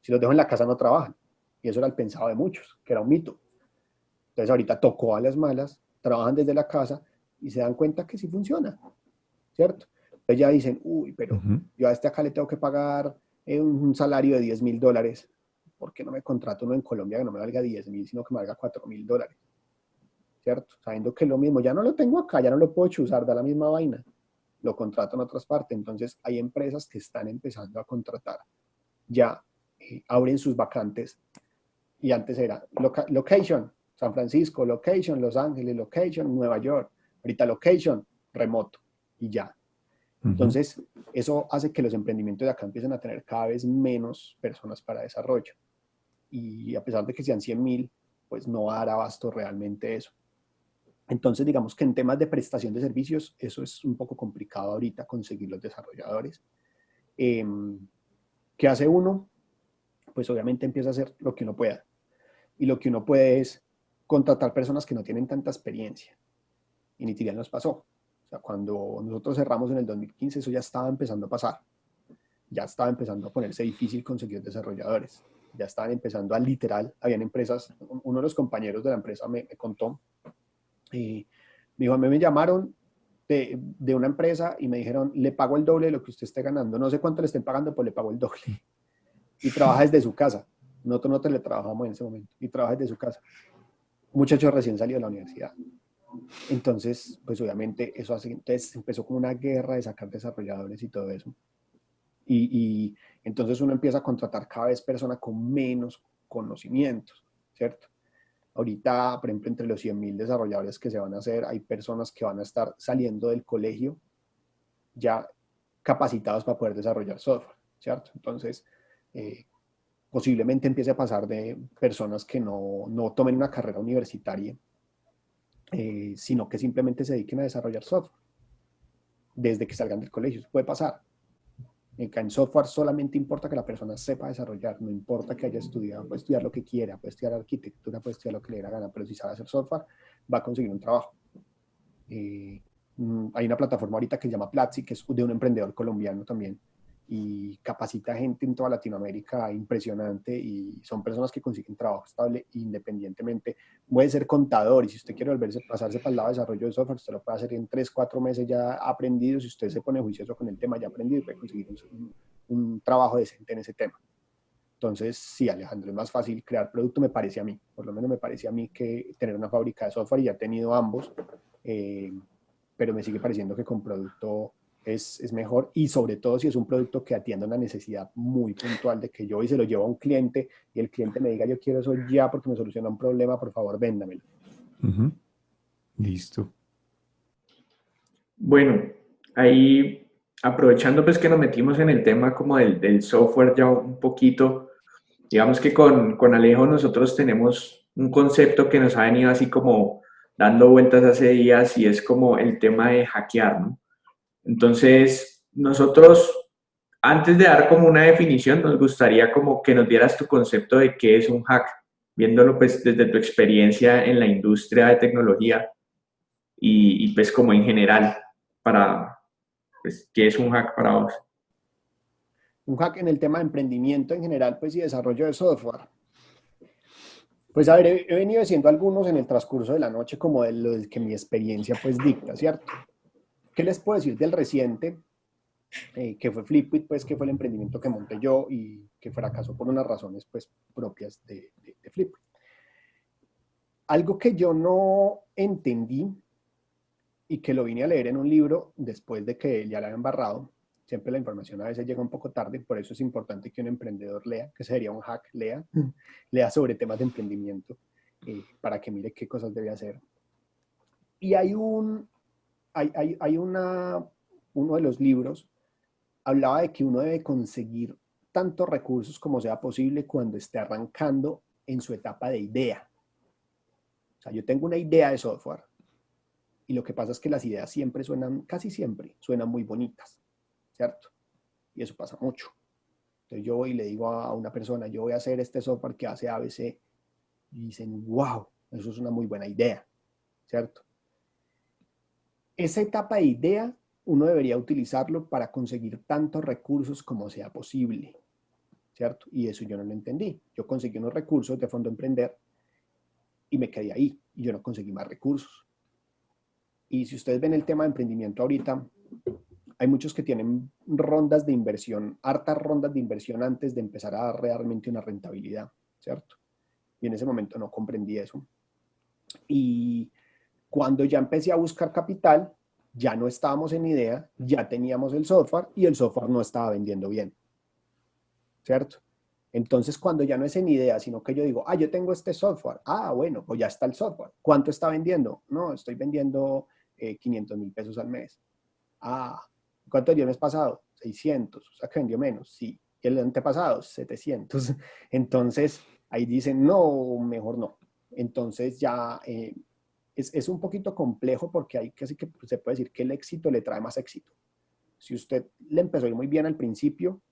si los dejo en la casa no trabajan. Y eso era el pensado de muchos, que era un mito. Entonces ahorita tocó a las malas, trabajan desde la casa y se dan cuenta que sí funciona, ¿cierto? Entonces ya dicen, uy, pero yo a este acá le tengo que pagar un salario de $10,000. ¿Por qué no me contrato uno en Colombia que no me valga 10,000, sino que me valga $4,000? ¿Cierto? Sabiendo que es lo mismo, ya no lo tengo acá, ya no lo puedo chuzar, da la misma vaina, lo contrato en otras partes. Entonces hay empresas que están empezando a contratar, ya abren sus vacantes, y antes era location, San Francisco, location, Los Ángeles, location, Nueva York, ahorita location, remoto, y ya. Entonces, eso hace que los emprendimientos de acá empiecen a tener cada vez menos personas para desarrollo. Y a pesar de que sean 100,000, pues no va a dar abasto realmente eso. Entonces, digamos que en temas de prestación de servicios, eso es un poco complicado ahorita conseguir los desarrolladores. ¿Qué hace uno? Pues obviamente empieza a hacer lo que uno pueda. Y lo que uno puede es contratar personas que no tienen tanta experiencia. Y ni siquiera nos pasó. O sea, cuando nosotros cerramos en el 2015, eso ya estaba empezando a pasar. Ya estaba empezando a ponerse difícil conseguir desarrolladores. Ya estaban empezando a literal, habían empresas, uno de los compañeros de la empresa me contó, y me dijo, a mí me llamaron de una empresa y me dijeron, le pago el doble de lo que usted esté ganando. No sé cuánto le estén pagando, pues le pago el doble. Y trabaja desde su casa. Nosotros no teletrabajamos en ese momento. Y trabaja desde su casa. Un muchacho recién salió de la universidad. Entonces, pues obviamente eso hace, entonces empezó como una guerra de sacar desarrolladores y todo eso. Y entonces uno empieza a contratar cada vez personas con menos conocimientos, ¿cierto? Ahorita, por ejemplo, entre los 100,000 desarrolladores que se van a hacer, hay personas que van a estar saliendo del colegio ya capacitados para poder desarrollar software, ¿cierto? Entonces, posiblemente empiece a pasar de personas que no tomen una carrera universitaria, sino que simplemente se dediquen a desarrollar software desde que salgan del colegio. Eso puede pasar. En software solamente importa que la persona sepa desarrollar, no importa que haya estudiado, puede estudiar lo que quiera, puede estudiar arquitectura, puede estudiar lo que le dé la gana, pero si sabe hacer software, va a conseguir un trabajo. Hay una plataforma ahorita que se llama Platzi, que es de un emprendedor colombiano también, y capacita gente en toda Latinoamérica impresionante, y son personas que consiguen trabajo estable independientemente. Puede ser contador, y si usted quiere pasarse para el lado de desarrollo de software, usted lo puede hacer en 3, 4 meses ya aprendido. Si usted se pone juicioso con el tema, ya aprendido, y puede conseguir un trabajo decente en ese tema. Entonces, sí, Alejandro, es más fácil crear producto, me parece a mí, por lo menos me parece a mí, que tener una fábrica de software, y ya he tenido ambos, pero me sigue pareciendo que con producto es mejor, y sobre todo si es un producto que atienda una necesidad muy puntual de que yo hoy se lo llevo a un cliente y el cliente me diga, yo quiero eso ya porque me soluciona un problema, por favor, véndamelo. Listo. Bueno, ahí aprovechando pues que nos metimos en el tema como del software ya un poquito, digamos que con Alejo nosotros tenemos un concepto que nos ha venido así como dando vueltas hace días, y es como el tema de hackear, ¿no? Entonces, nosotros, antes de dar como una definición, nos gustaría como que nos dieras tu concepto de qué es un hack, viéndolo pues desde tu experiencia en la industria de tecnología y pues como en general, para, pues, ¿qué es un hack para vos? Un hack en el tema de emprendimiento en general, pues, y desarrollo de software. Pues a ver, he venido diciendo algunos en el transcurso de la noche, como de lo que mi experiencia pues dicta, ¿cierto? ¿Qué les puedo decir del reciente? Que fue Flipwit, pues, que fue el emprendimiento que monté yo y que fracasó por unas razones pues propias de Flipwit. Algo que yo no entendí y que lo vine a leer en un libro después de que ya la había embarrado. Siempre la información a veces llega un poco tarde, por eso es importante que un emprendedor lea, que sería un hack, lea sobre temas de emprendimiento, para que mire qué cosas debe hacer. Y uno de los libros hablaba de que uno debe conseguir tantos recursos como sea posible cuando esté arrancando en su etapa de idea. O sea, yo tengo una idea de software, y lo que pasa es que las ideas casi siempre suenan muy bonitas, ¿cierto? Y eso pasa mucho. Entonces yo voy y le digo a una persona, yo voy a hacer este software que hace ABC, y dicen, wow, eso es una muy buena idea, ¿cierto? Esa etapa de idea uno debería utilizarlo para conseguir tantos recursos como sea posible, ¿cierto? Y eso yo no lo entendí. Yo conseguí unos recursos de Fondo Emprender y me quedé ahí, y yo no conseguí más recursos. Y si ustedes ven el tema de emprendimiento ahorita, hay muchos que tienen rondas de inversión, hartas rondas de inversión antes de empezar a dar realmente una rentabilidad, ¿cierto? Y en ese momento no comprendí eso. Y cuando ya empecé a buscar capital, ya no estábamos en idea, ya teníamos el software y el software no estaba vendiendo bien, ¿cierto? Entonces, cuando ya no es en idea, sino que yo digo, yo tengo este software, bueno, pues ya está el software. ¿Cuánto está vendiendo? No, estoy vendiendo 500.000 pesos al mes. ¿Cuánto dio el mes pasado? 600, o sea que vendió menos, sí. ¿Y el antepasado? 700. Entonces, ahí dicen, no, mejor no. Entonces ya es un poquito complejo porque hay casi que se puede decir que el éxito le trae más éxito. Si usted le empezó a ir muy bien al principio,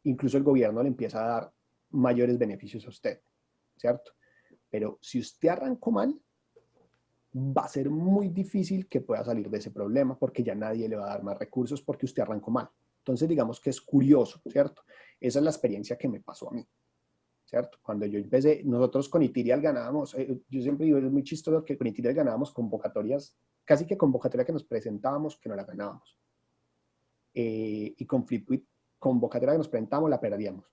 incluso el gobierno le empieza a dar mayores beneficios a usted, ¿cierto? Pero si usted arrancó mal, va a ser muy difícil que pueda salir de ese problema porque ya nadie le va a dar más recursos porque usted arrancó mal. Entonces, digamos que es curioso, ¿cierto? Esa es la experiencia que me pasó a mí, ¿cierto? Cuando yo empecé, nosotros con Itirial ganábamos, yo siempre digo, es muy chistoso que con Itirial ganábamos convocatorias, casi que convocatoria que nos presentábamos, que no la ganábamos. Y con Flipwit, convocatoria que nos presentábamos, la perdíamos.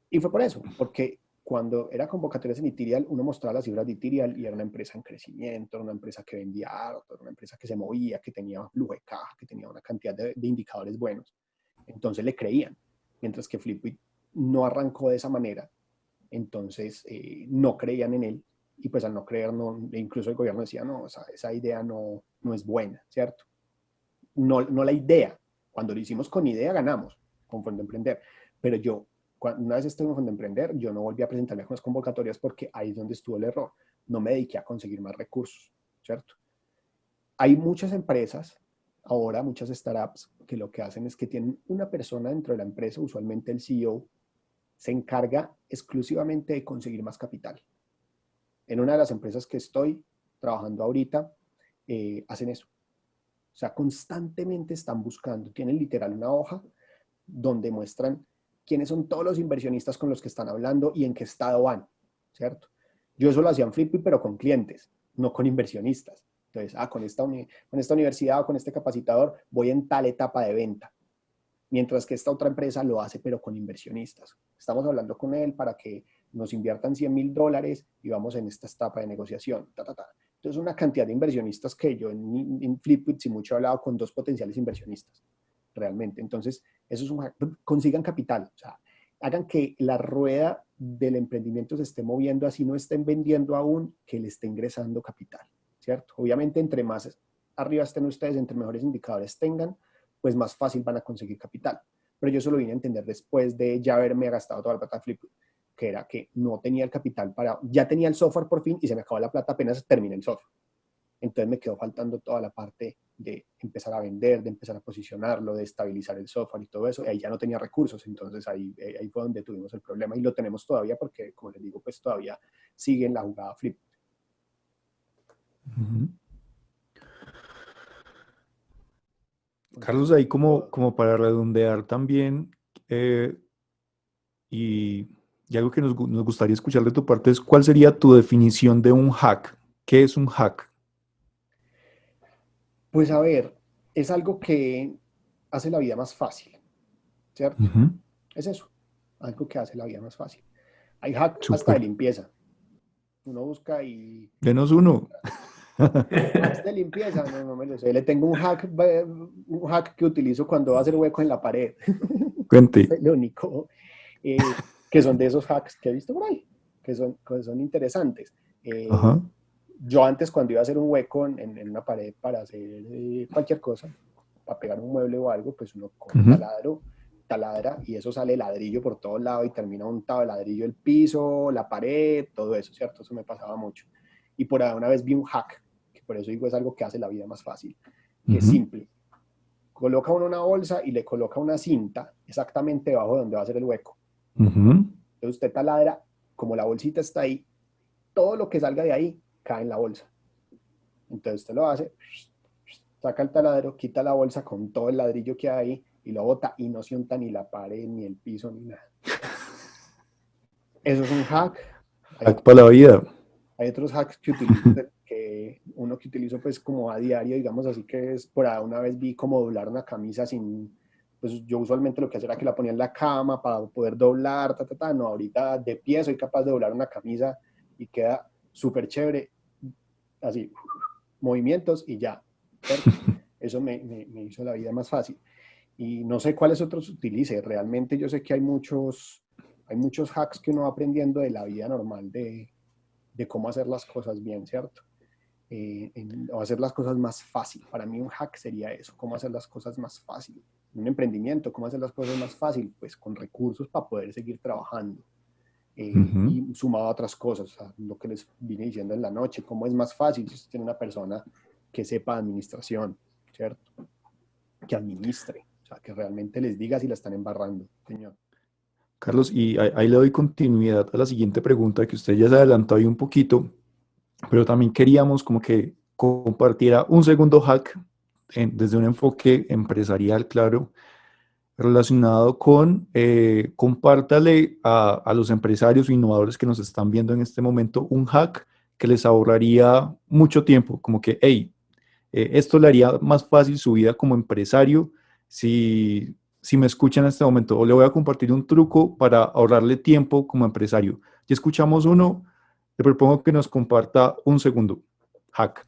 Y fue por eso, porque cuando era convocatorias en Itirial, uno mostraba las cifras de Itirial y era una empresa en crecimiento, era una empresa que vendía harto, era una empresa que se movía, que tenía flujo de caja, que tenía una cantidad de indicadores buenos. Entonces le creían, mientras que Flipwit no arrancó de esa manera, entonces no creían en él y pues al no creer, incluso el gobierno decía, no, esa idea no es buena, ¿cierto? No la idea. Cuando lo hicimos con idea ganamos, con Fondo Emprender, pero una vez estuve en Fondo Emprender, yo no volví a presentarme con las convocatorias porque ahí es donde estuvo el error. No me dediqué a conseguir más recursos, ¿cierto? Hay muchas empresas, ahora muchas startups, que lo que hacen es que tienen una persona dentro de la empresa, usualmente el CEO, se encarga exclusivamente de conseguir más capital. En una de las empresas que estoy trabajando ahorita, hacen eso. O sea, constantemente están buscando, tienen literal una hoja donde muestran quiénes son todos los inversionistas con los que están hablando y en qué estado van, ¿cierto? Yo eso lo hacía en Flipwit, pero con clientes, no con inversionistas. Entonces, con esta universidad o con este capacitador voy en tal etapa de venta. Mientras que esta otra empresa lo hace, pero con inversionistas. Estamos hablando con él para que nos inviertan $100,000 y vamos en esta etapa de negociación. Entonces, una cantidad de inversionistas que yo en Flipwit, si mucho he hablado con 2 potenciales inversionistas, realmente. Entonces, eso es consigan capital. O sea, hagan que la rueda del emprendimiento se esté moviendo, así no estén vendiendo aún, que le esté ingresando capital, ¿cierto? Obviamente, entre más arriba estén ustedes, entre mejores indicadores tengan, pues más fácil van a conseguir capital. Pero yo eso lo vine a entender después de ya haberme gastado toda la plata de Flipwit, que era que no tenía el capital ya tenía el software por fin y se me acabó la plata apenas terminé el software. Entonces me quedó faltando toda la parte de empezar a vender, de empezar a posicionarlo, de estabilizar el software y todo eso, y ahí ya no tenía recursos, entonces ahí fue donde tuvimos el problema y lo tenemos todavía porque, como les digo, pues todavía sigue en la jugada Flipwit. Carlos, ahí como para redondear también, y algo que nos gustaría escuchar de tu parte es, ¿cuál sería tu definición de un hack? ¿Qué es un hack? Pues a ver, es algo que hace la vida más fácil, ¿cierto? Es eso, algo que hace la vida más fácil. Hay hack hasta de Súper. limpieza. Uno busca y Denos uno. hacks de limpieza, no me lo sé. Le tengo un hack que utilizo cuando va a hacer hueco en la pared. Cuente. Lo único. Que son de esos hacks que he visto por ahí, que son interesantes. Ajá. Yo antes, cuando iba a hacer un hueco en una pared para hacer cualquier cosa, para pegar un mueble o algo, pues uno coge taladra y eso sale ladrillo por todos lados y termina montado el ladrillo, el piso, la pared, todo eso, ¿cierto? Eso me pasaba mucho. Y por ahí una vez vi un hack, que por eso digo es algo que hace la vida más fácil, que es simple. coloca uno una bolsa y le coloca una cinta exactamente debajo de donde va a ser el hueco. Ujú. Entonces usted taladra, como la bolsita está ahí, todo lo que salga de ahí cae en la bolsa. Entonces usted lo hace, saca el taladro, quita la bolsa con todo el ladrillo que hay ahí y lo bota y no se unta ni la pared, ni el piso, ni nada. Eso es un hack. Hack para la vida. Hay otros hacks que utilizo, que uno que utilizo pues como a diario, digamos así, que es por ahí una vez vi como doblar una camisa sin, pues yo usualmente lo que hacía era que la ponía en la cama para poder doblar, no, ahorita de pie soy capaz de doblar una camisa y queda súper chévere, así, movimientos y ya, ¿cierto? Eso me hizo la vida más fácil. Y no sé cuáles otros utilice, realmente yo sé que hay muchos hacks que uno va aprendiendo de la vida normal de cómo hacer las cosas bien, ¿cierto? O hacer las cosas más fácil. Para mí un hack sería eso, cómo hacer las cosas más fácil. Un emprendimiento, cómo hacer las cosas más fácil, pues con recursos para poder seguir trabajando. Ujú. Y sumado a otras cosas, o sea, lo que les vine diciendo en la noche, cómo es más fácil si usted tiene una persona que sepa administración, ¿cierto? Que administre, o sea, que realmente les diga si la están embarrando, señor. Carlos, y ahí le doy continuidad a la siguiente pregunta, que usted ya se adelantó ahí un poquito, pero también queríamos como que compartiera un segundo hack desde un enfoque empresarial, claro, relacionado con, compártale a los empresarios o innovadores que nos están viendo en este momento un hack que les ahorraría mucho tiempo, como que, hey, esto le haría más fácil su vida como empresario si me escuchan en este momento, o le voy a compartir un truco para ahorrarle tiempo como empresario. Ya escuchamos uno, le propongo que nos comparta un segundo hack.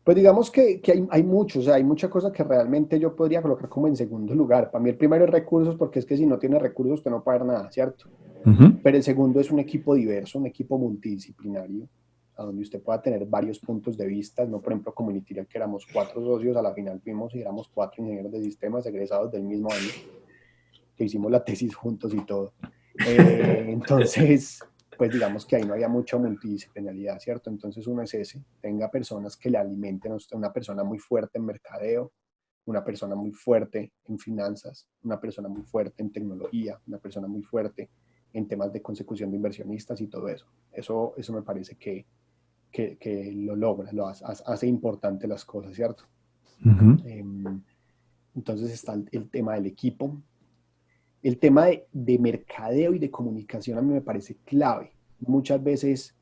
Pues digamos que hay muchos, o sea, hay mucha cosa que realmente yo podría colocar como en segundo lugar. Para mí el primero es recursos, porque es que si no tiene recursos usted no puede hacer nada, ¿cierto? Ujú. Pero el segundo es un equipo diverso, un equipo multidisciplinario, a donde usted pueda tener varios puntos de vista, no por ejemplo como en Itiria, que éramos 4 socios, a la final fuimos y éramos 4 ingenieros de sistemas egresados del mismo año, que hicimos la tesis juntos y todo. Entonces, pues digamos que ahí no había mucha multidisciplinaridad, ¿cierto? Entonces uno es ese, tenga personas que le alimenten a usted, una persona muy fuerte en mercadeo, una persona muy fuerte en finanzas, una persona muy fuerte en tecnología, una persona muy fuerte en temas de consecución de inversionistas y todo eso. Eso me parece que lo logra, hace importante las cosas, ¿cierto? Ujú. Entonces está el tema del equipo. El tema de mercadeo y de comunicación a mí me parece clave. Muchas veces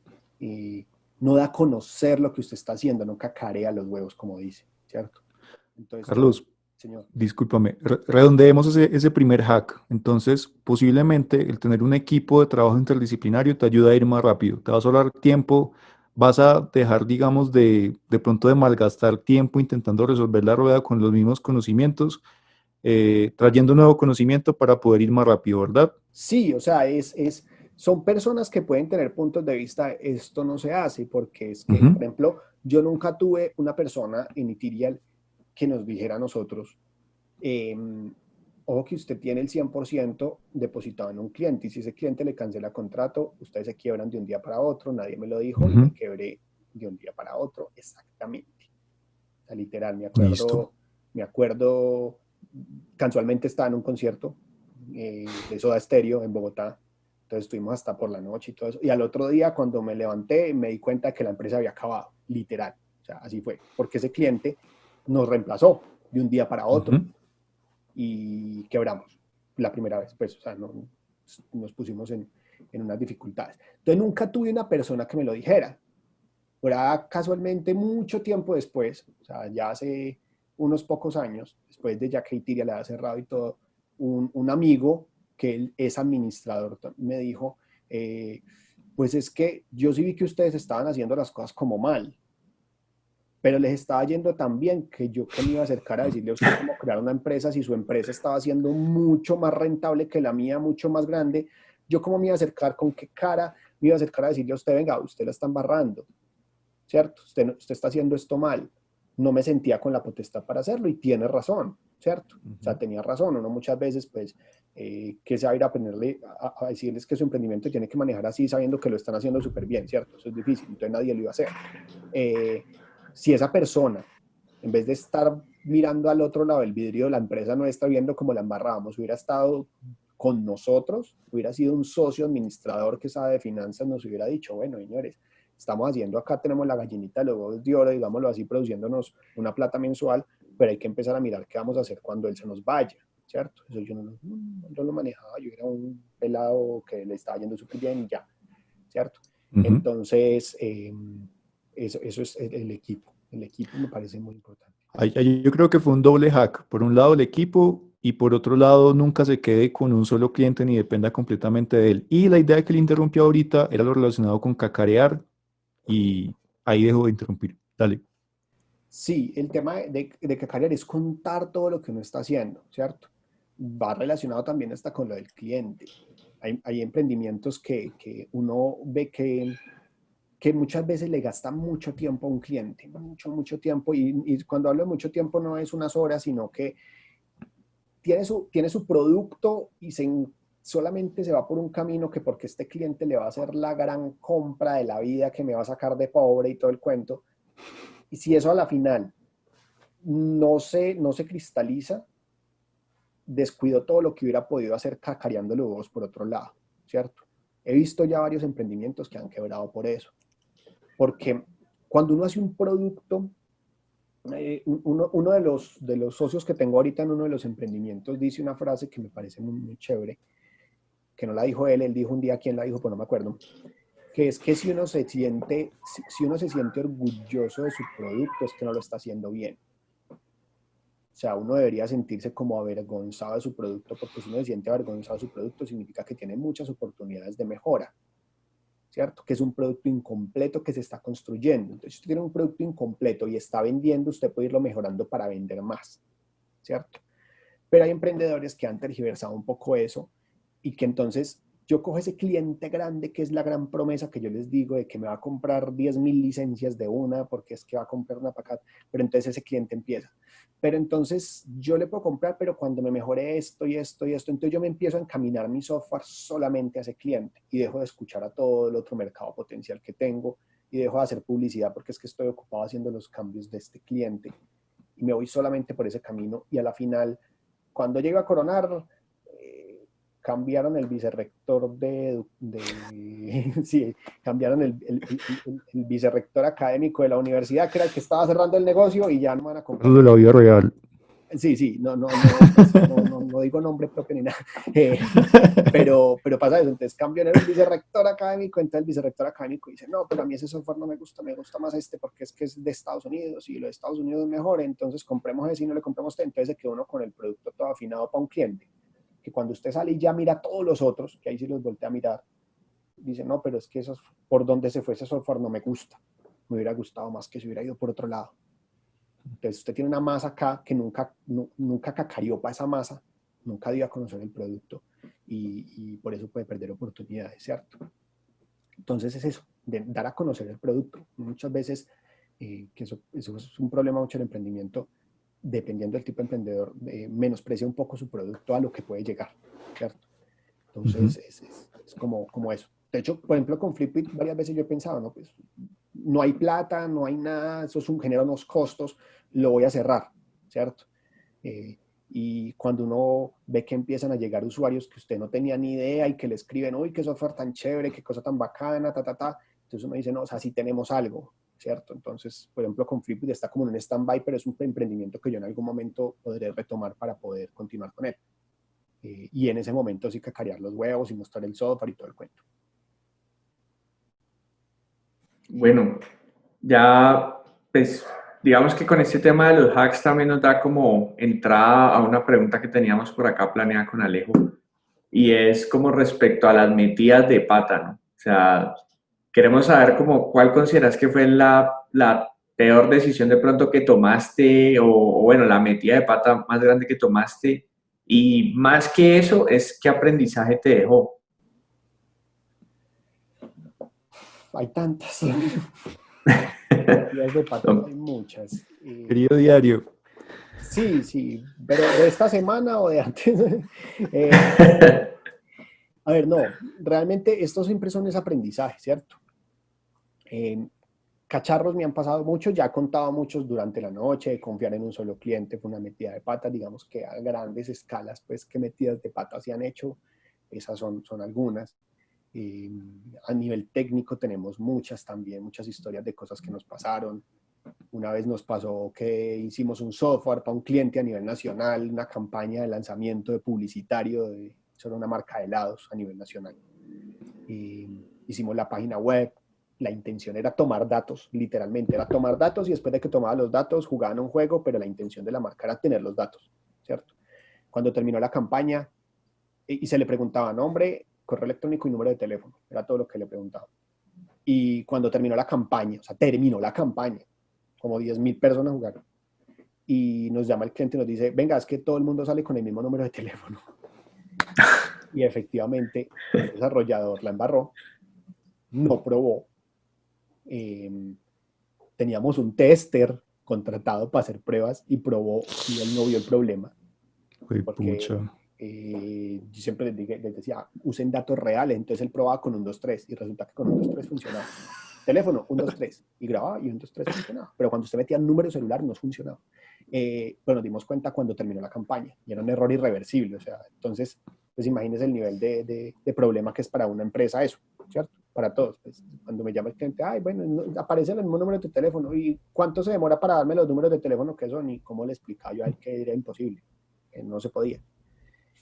no da a conocer lo que usted está haciendo, no cacarea los huevos, como dice, ¿cierto? Entonces, Carlos, señor. discúlpame, redondeemos ese primer hack. Entonces, posiblemente el tener un equipo de trabajo interdisciplinario te ayuda a ir más rápido, te vas a ahorrar tiempo, vas a dejar, digamos, de pronto de malgastar tiempo intentando resolver la rueda con los mismos conocimientos, trayendo nuevo conocimiento para poder ir más rápido, ¿verdad? Sí, o sea, son personas que pueden tener puntos de vista, esto no se hace, porque es que, Ujú. por ejemplo, yo nunca tuve una persona en Itirial que nos dijera a nosotros, eh, ojo que usted tiene el 100% depositado en un cliente y si ese cliente le cancela contrato, ustedes se quiebran de un día para otro, nadie me lo dijo y Ujú. me quebré de un día para otro, exactamente. O sea, literal, Listo. me acuerdo, casualmente estaba en un concierto de Soda Stereo en Bogotá, entonces estuvimos hasta por la noche y todo eso, y al otro día cuando me levanté me di cuenta que la empresa había acabado, literal, o sea, así fue, porque ese cliente nos reemplazó de un día para otro Ujú. y quebramos la primera vez, pues, o sea, nos pusimos en unas dificultades. Entonces nunca tuve una persona que me lo dijera. Ahora, casualmente, mucho tiempo después, o sea, ya hace unos pocos años, después de ya que Itiria le había cerrado y todo, un amigo que él es administrador me dijo, pues es que yo sí vi que ustedes estaban haciendo las cosas como mal, pero les estaba yendo tan bien que yo que me iba a acercar a decirle a usted cómo crear una empresa si su empresa estaba siendo mucho más rentable que la mía, mucho más grande. Yo cómo me iba a acercar, con qué cara me iba a acercar a decirle a usted, venga, usted la está embarrando, ¿cierto? Usted está haciendo esto mal. No me sentía con la potestad para hacerlo y tiene razón, ¿cierto? O sea, Ujú. tenía razón. Uno muchas veces, pues, que se va a ir a aprenderle a decirles que su emprendimiento tiene que manejar así, sabiendo que lo están haciendo súper bien, ¿cierto? Eso es difícil, entonces nadie lo iba a hacer. Si esa persona, en vez de estar mirando al otro lado del vidrio de la empresa nuestra, viendo cómo la embarrábamos. Hubiera estado con nosotros, hubiera sido un socio administrador que sabe de finanzas, nos hubiera dicho, bueno, señores, estamos haciendo acá, tenemos la gallinita de los huevos de oro, digámoslo así, produciéndonos una plata mensual, pero hay que empezar a mirar qué vamos a hacer cuando él se nos vaya, ¿cierto? Eso yo no lo manejaba, yo era un pelado que le estaba yendo súper bien y ya, ¿cierto? Entonces, eso es el equipo. El equipo me parece muy importante. Yo creo que fue un doble hack. Por un lado el equipo y por otro lado nunca se quede con un solo cliente ni dependa completamente de él. Y la idea que le interrumpió ahorita era lo relacionado con cacarear y ahí dejo de interrumpir. Dale. Sí, el tema de cacarear es contar todo lo que uno está haciendo, ¿cierto? Va relacionado también hasta con lo del cliente. Hay emprendimientos que uno ve que muchas veces le gasta mucho tiempo a un cliente, mucho tiempo, y cuando hablo de mucho tiempo no es unas horas, sino que tiene su producto y solamente se va por un camino que porque este cliente le va a hacer la gran compra de la vida que me va a sacar de pobre y todo el cuento. Y si eso a la final no se cristaliza, descuido todo lo que hubiera podido hacer cacareándole vos por otro lado, ¿cierto? He visto ya varios emprendimientos que han quebrado por eso. Porque cuando uno hace un producto, uno de los socios que tengo ahorita en uno de los emprendimientos dice una frase que me parece muy chévere, que no la dijo él dijo un día quién la dijo, pues no me acuerdo, que es que si uno se siente orgulloso de su producto es que no lo está haciendo bien. O sea, uno debería sentirse como avergonzado de su producto, porque si uno se siente avergonzado de su producto significa que tiene muchas oportunidades de mejora, ¿cierto? Que es un producto incompleto que se está construyendo. Entonces, si usted tiene un producto incompleto y está vendiendo, usted puede irlo mejorando para vender más, ¿cierto? Pero hay emprendedores que han tergiversado un poco eso y que entonces yo cojo ese cliente grande que es la gran promesa que yo les digo de que me va a comprar 10.000 licencias de una porque es que va a comprar una para acá, pero entonces ese cliente empieza. Pero entonces yo le puedo comprar, pero cuando me mejore esto y esto y esto, entonces yo me empiezo a encaminar mi software solamente a ese cliente y dejo de escuchar a todo el otro mercado potencial que tengo y dejo de hacer publicidad porque es que estoy ocupado haciendo los cambios de este cliente y me voy solamente por ese camino y a la final, cuando llego a coronar, cambiaron el vicerrector sí, cambiaron el vicerrector académico de la universidad, que era el que estaba cerrando el negocio y ya no van a comprar. De la vida real. Sí, no digo nombre propio ni nada, pero pasa eso, entonces cambian el vicerrector académico, entonces el vicerrector académico dice, no, pero a mí ese software no me gusta más este porque es que es de Estados Unidos y lo de Estados Unidos es mejor, entonces compremos ese y no le compremos este, entonces se queda uno con el producto todo afinado para un cliente, que cuando usted sale y ya mira todos los otros, que ahí sí los voltea a mirar, dice, no, pero es que esos, por donde se fue ese software no me gusta, me hubiera gustado más que se hubiera ido por otro lado. Entonces usted tiene una masa acá que nunca cacareó para esa masa, nunca dio a conocer el producto y por eso puede perder oportunidades, ¿cierto? Entonces es eso, de dar a conocer el producto. Muchas veces, que eso es un problema mucho en el emprendimiento, dependiendo del tipo de emprendedor, menosprecia un poco su producto a lo que puede llegar, ¿cierto? Entonces es como eso. De hecho, por ejemplo, con Flipit varias veces yo he pensado, no, pues no hay plata, no hay nada, eso genera unos costos, lo voy a cerrar, ¿cierto? Y cuando uno ve que empiezan a llegar usuarios que usted no tenía ni idea y que le escriben, uy, qué software tan chévere, qué cosa tan bacana, entonces uno dice, no, o sea, sí tenemos algo, ¿cierto? Entonces, por ejemplo, con Flipit está como en un stand-by, pero es un emprendimiento que yo en algún momento podré retomar para poder continuar con él. Y en ese momento sí cacarear los huevos y mostrar el software y todo el cuento. Bueno, ya pues digamos que con este tema de los hacks también nos da como entrada a una pregunta que teníamos por acá planeada con Alejo y es como respecto a las metidas de pata, ¿no? O sea, queremos saber como cuál consideras que fue la peor decisión de pronto que tomaste o bueno, la metida de pata más grande que tomaste y más que eso es qué aprendizaje te dejó. Hay tantas. Metidas de pata hay muchas. Querido diario. Sí, pero ¿de esta semana o de antes? A ver, no, realmente esto siempre son ese aprendizaje, ¿cierto? cacharros me han pasado muchos, ya he contado muchos durante la noche, confiar en un solo cliente fue una metida de patas, digamos que a grandes escalas, pues qué metidas de patas se han hecho, esas son algunas. A nivel técnico tenemos muchas también, muchas historias de cosas que nos pasaron. Una vez nos pasó que hicimos un software para un cliente a nivel nacional, una campaña de lanzamiento de publicitario de solo una marca de helados a nivel nacional. Hicimos la página web, la intención era tomar datos, literalmente era tomar datos y después de que tomaba los datos jugaban un juego, pero la intención de la marca era tener los datos, ¿cierto? Cuando terminó la campaña y se le preguntaba nombre, correo electrónico y número de teléfono, era todo lo que le preguntaba. Y cuando terminó la campaña, o sea, terminó la campaña, como 10.000 personas jugaron. Y nos llama el cliente y nos dice, venga, es que todo el mundo sale con el mismo número de teléfono. Y efectivamente, el desarrollador la embarró, no probó. Teníamos un tester contratado para hacer pruebas y probó y él no vio el problema. Porque yo siempre les decía, usen datos reales. Entonces él probaba con 1, 2, 3 y resulta que con 1, 2, 3 funcionaba. Teléfono, 1, 2, 3 y grababa y 1, 2, 3 funcionaba. Pero cuando usted metía el número celular no funcionaba. Pero nos dimos cuenta cuando terminó la campaña y era un error irreversible. O sea, entonces, pues imagínense el nivel de problema que es para una empresa eso, ¿cierto? Para todos. Pues, cuando me llama el cliente, ay, bueno, aparece el mismo número de teléfono. ¿Y cuánto se demora para darme los números de teléfono que son? ¿Y cómo le explicaba yo a él que era imposible? Que no se podía.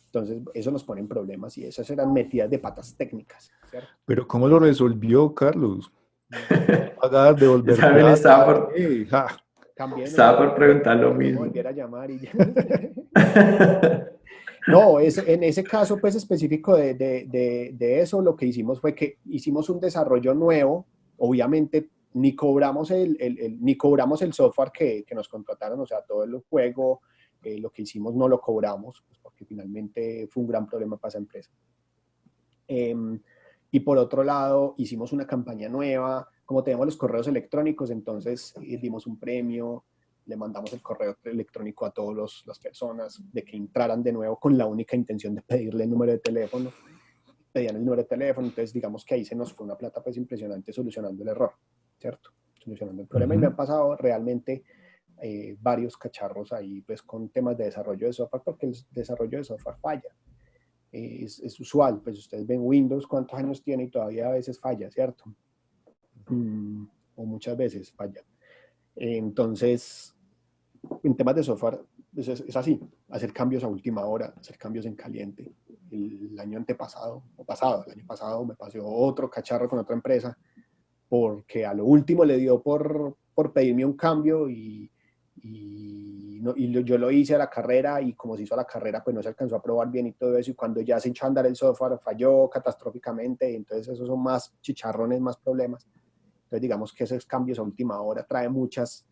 Entonces, eso nos pone en problemas y esas eran metidas de patas técnicas, ¿cierto? Pero ¿cómo lo resolvió, Carlos? Pagar, devolver También plata. Estaba por preguntar lo mismo. Volver a llamar y ya. No, en ese caso pues específico de eso, lo que hicimos fue que hicimos un desarrollo nuevo. Obviamente ni cobramos ni cobramos el software que nos contrataron, o sea, todo el juego, lo que hicimos no lo cobramos, pues, porque finalmente fue un gran problema para esa empresa. Y por otro lado, hicimos una campaña nueva. Como tenemos los correos electrónicos, entonces dimos un premio, le mandamos el correo electrónico a todas las personas de que entraran de nuevo con la única intención de pedirle el número de teléfono. Pedían el número de teléfono, entonces digamos que ahí se nos fue una plata pues impresionante solucionando el error, ¿cierto? Solucionando el problema. Y me han pasado realmente varios cacharros ahí pues con temas de desarrollo de software, porque el desarrollo de software falla. Es usual, pues ustedes ven Windows cuántos años tiene y todavía a veces falla, ¿cierto? O muchas veces falla. Entonces, en temas de software es así, hacer cambios a última hora, hacer cambios en caliente. El año pasado me pasó otro cacharro con otra empresa porque a lo último le dio por pedirme un cambio y yo lo hice a la carrera y como se hizo a la carrera pues no se alcanzó a probar bien y todo eso, y cuando ya se echó a andar el software falló catastróficamente, y entonces esos son más chicharrones, más problemas. Entonces digamos que esos cambios a última hora traen muchas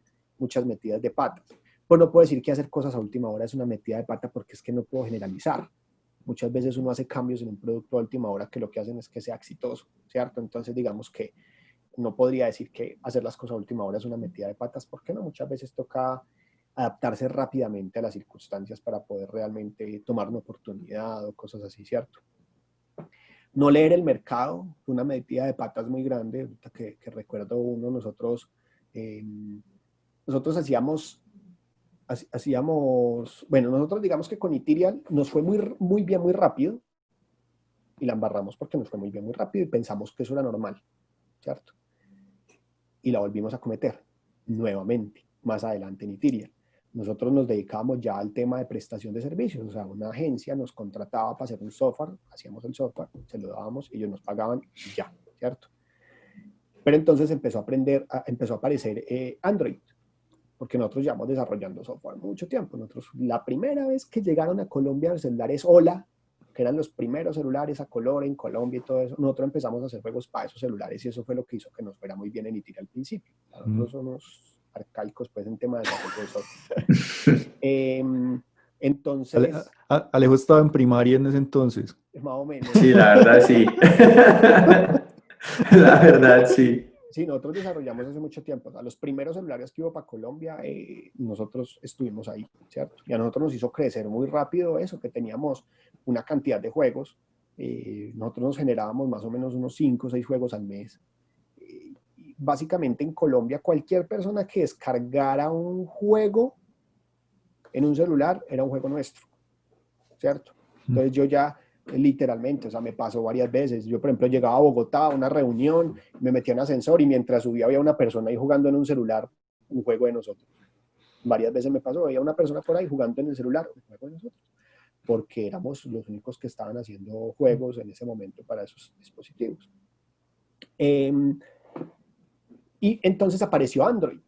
metidas de patas. Pues no puedo decir que hacer cosas a última hora es una metida de pata porque es que no puedo generalizar. Muchas veces uno hace cambios en un producto a última hora que lo que hacen es que sea exitoso, ¿cierto? Entonces digamos que no podría decir que hacer las cosas a última hora es una metida de patas, porque no, muchas veces toca adaptarse rápidamente a las circunstancias para poder realmente tomar una oportunidad o cosas así, ¿cierto? No leer el mercado, una metida de patas muy grande, ahorita que recuerdo uno, nosotros bueno, nosotros digamos que con Ethereum nos fue muy bien, muy rápido, y la embarramos porque nos fue muy bien, muy rápido, y pensamos que eso era normal, ¿cierto? Y la volvimos a cometer nuevamente, más adelante en Ethereum. Nosotros nos dedicábamos ya al tema de prestación de servicios, o sea, una agencia nos contrataba para hacer un software, hacíamos el software, se lo dábamos, ellos nos pagaban y ya, ¿cierto? Pero entonces empezó a aparecer Android, porque nosotros llevamos desarrollando software mucho tiempo. Nosotros, la primera vez que llegaron a Colombia los celulares Hola, que eran los primeros celulares a color en Colombia y todo eso, nosotros empezamos a hacer juegos para esos celulares y eso fue lo que hizo que nos fuera muy bien en Ethereum al principio. Nosotros somos arcaicos pues en tema de desarrollo de software. Entonces... Alejo estaba en primaria en ese entonces. Más o menos. Sí, la verdad sí. La verdad sí. Sí, nosotros desarrollamos hace mucho tiempo. O sea, los primeros celulares que hubo para Colombia, nosotros estuvimos ahí, ¿cierto? Y a nosotros nos hizo crecer muy rápido eso, que teníamos una cantidad de juegos. Nosotros nos generábamos más o menos unos 5 o 6 juegos al mes. básicamente en Colombia cualquier persona que descargara un juego en un celular era un juego nuestro, ¿cierto? Entonces yo ya literalmente, o sea, me pasó varias veces. Yo, por ejemplo, llegaba a Bogotá a una reunión, me metía en ascensor y mientras subía había una persona ahí jugando en un celular un juego de nosotros. Varias veces me pasó, había una persona por ahí jugando en el celular un juego de nosotros, porque éramos los únicos que estaban haciendo juegos en ese momento para esos dispositivos. Y entonces apareció Android.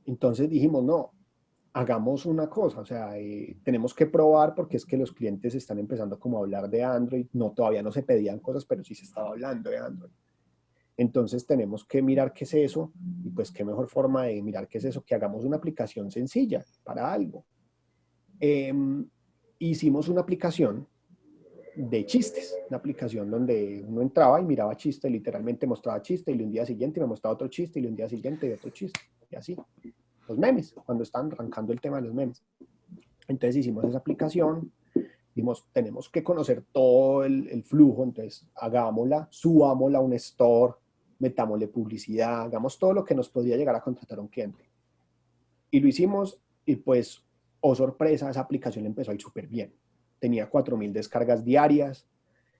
Entonces dijimos, no, hagamos una cosa, o sea, tenemos que probar porque es que los clientes están empezando como a hablar de Android, no, todavía no se pedían cosas, pero sí se estaba hablando de Android. Entonces tenemos que mirar qué es eso, y pues qué mejor forma de mirar qué es eso, que hagamos una aplicación sencilla para algo. Hicimos una aplicación de chistes, una aplicación donde uno entraba y miraba chistes, literalmente mostraba chiste y un día siguiente me mostraba otro chiste y un día siguiente de otro chiste, y así. Los memes, cuando están arrancando el tema de los memes. Entonces hicimos esa aplicación, dijimos, tenemos que conocer todo el flujo, entonces hagámosla, subámosla a un store, metámosle publicidad, hagamos todo lo que nos podía llegar a contratar a un cliente. Y lo hicimos y pues, oh sorpresa, esa aplicación empezó a ir súper bien. Tenía 4.000 descargas diarias,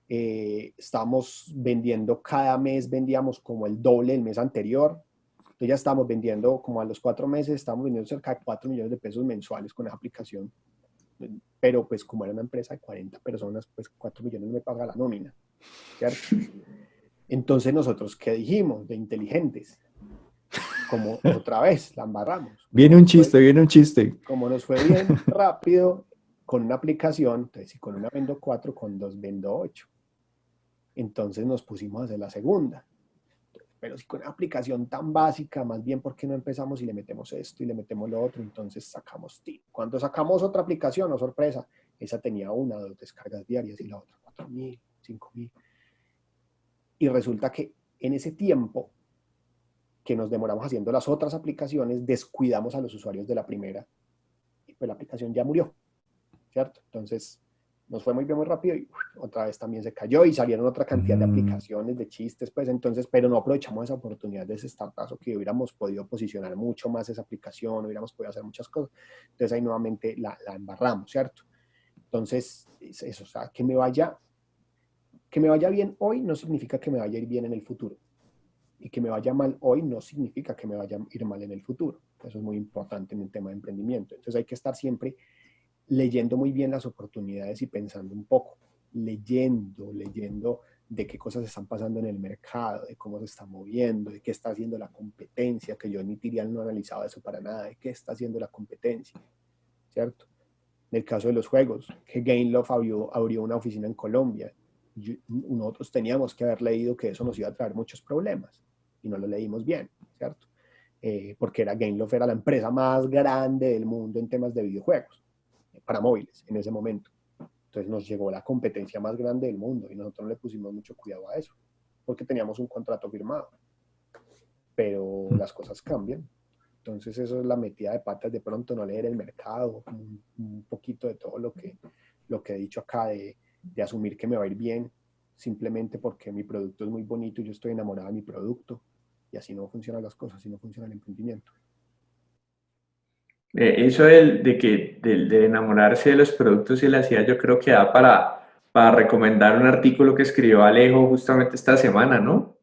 estábamos vendiendo cada mes, vendíamos como el doble del mes anterior. Entonces ya estábamos vendiendo, como a los 4 meses, estábamos vendiendo cerca de 4 millones de pesos mensuales con esa aplicación. Pero pues como era una empresa de 40 personas, pues 4 millones no me paga la nómina, ¿cierto? Entonces nosotros, ¿qué dijimos? De inteligentes. Como otra vez, la embarramos. Viene un chiste, viene un chiste. Como nos fue bien rápido con una aplicación, entonces si con una vendo 4, con 2 vendo 8. Entonces nos pusimos a hacer la segunda. Pero si con una aplicación tan básica, más bien, ¿por qué no empezamos y le metemos esto y le metemos lo otro? Entonces sacamos tip. Cuando sacamos otra aplicación, oh sorpresa, esa tenía 1 o 2 descargas diarias y la otra 4.000, 5.000. Y resulta que en ese tiempo que nos demoramos haciendo las otras aplicaciones, descuidamos a los usuarios de la primera y pues la aplicación ya murió, ¿cierto? Entonces nos fue muy bien, muy rápido y otra vez también se cayó y salieron otra cantidad de aplicaciones, de chistes, pues entonces, pero no aprovechamos esa oportunidad de ese startazo que hubiéramos podido posicionar mucho más esa aplicación, hubiéramos podido hacer muchas cosas. Entonces ahí nuevamente la embarramos, ¿cierto? Entonces, eso, o sea, que me vaya bien hoy no significa que me vaya a ir bien en el futuro. Y que me vaya mal hoy no significa que me vaya a ir mal en el futuro. Eso es muy importante en el tema de emprendimiento. Entonces hay que estar siempre leyendo muy bien las oportunidades y pensando un poco, leyendo de qué cosas están pasando en el mercado, de cómo se está moviendo, de qué está haciendo la competencia, que yo en mi Tirial no analizaba eso para nada, de qué está haciendo la competencia, ¿cierto? En el caso de los juegos, que Gameloft abrió una oficina en Colombia. Nosotros teníamos que haber leído que eso nos iba a traer muchos problemas y no lo leímos bien, ¿cierto? Porque Gameloft era la empresa más grande del mundo en temas de videojuegos para móviles en ese momento. Entonces nos llegó la competencia más grande del mundo y nosotros no le pusimos mucho cuidado a eso porque teníamos un contrato firmado. Pero las cosas cambian. Entonces eso es la metida de patas, de pronto no leer el mercado, un poquito de todo lo que he dicho acá, de asumir que me va a ir bien simplemente porque mi producto es muy bonito y yo estoy enamorado de mi producto, y así no funcionan las cosas, así no funciona el emprendimiento. Eso de enamorarse de los productos y las ideas, yo creo que da para recomendar un artículo que escribió Alejo justamente esta semana, ¿no?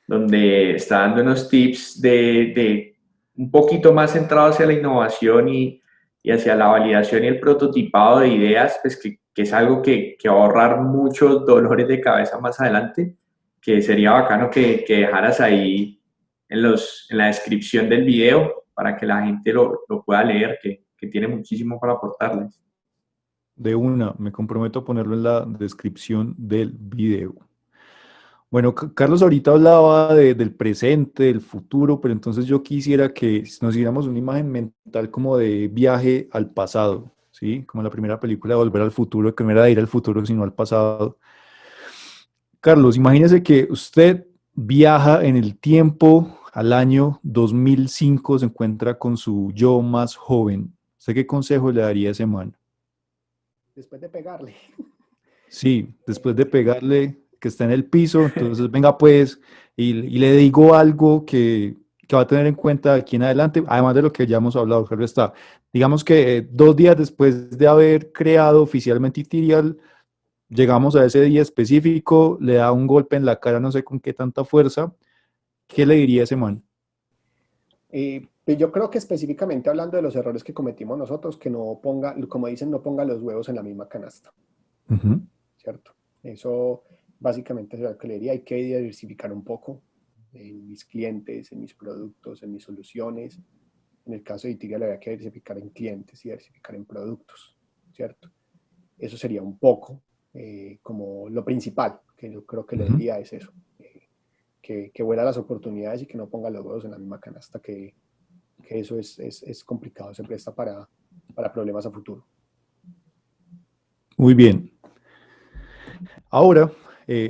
Donde está dando unos tips de un poquito más centrados hacia la innovación y hacia la validación y el prototipado de ideas, pues que es algo que va a ahorrar muchos dolores de cabeza más adelante, que sería bacano que dejaras ahí en la descripción del video para que la gente lo pueda leer, que tiene muchísimo para aportarles. De una, me comprometo a ponerlo en la descripción del video. Bueno, Carlos ahorita hablaba del presente, del futuro, pero entonces yo quisiera que nos hiciéramos una imagen mental como de viaje al pasado, ¿sí? Como la primera película de Volver al Futuro, que no era de ir al futuro, sino al pasado. Carlos, imagínese que usted viaja en el tiempo al año 2005, se encuentra con su yo más joven. ¿Usted qué consejo le daría a ese man? Después de pegarle. Sí, después de pegarle que está en el piso, entonces venga pues y le digo algo que va a tener en cuenta aquí en adelante, además de lo que ya hemos hablado, claro está. Digamos que 2 días después de haber creado oficialmente Ethereal, llegamos a ese día específico, le da un golpe en la cara, no sé con qué tanta fuerza. ¿Qué le diría a ese man? Pues yo creo que específicamente hablando de los errores que cometimos nosotros, que no ponga, como dicen, no ponga los huevos en la misma canasta, Ujú. ¿cierto? Eso básicamente es lo que le diría. Hay que diversificar un poco en mis clientes, en mis productos, en mis soluciones. En el caso de Itiria, habría que diversificar en clientes y diversificar en productos, ¿cierto? Eso sería un poco como lo principal que yo creo que le Ujú. diría es eso, que vuela las oportunidades y que no ponga los huevos en la misma canasta, que eso es complicado, se presta para problemas a futuro. Muy bien. Ahora,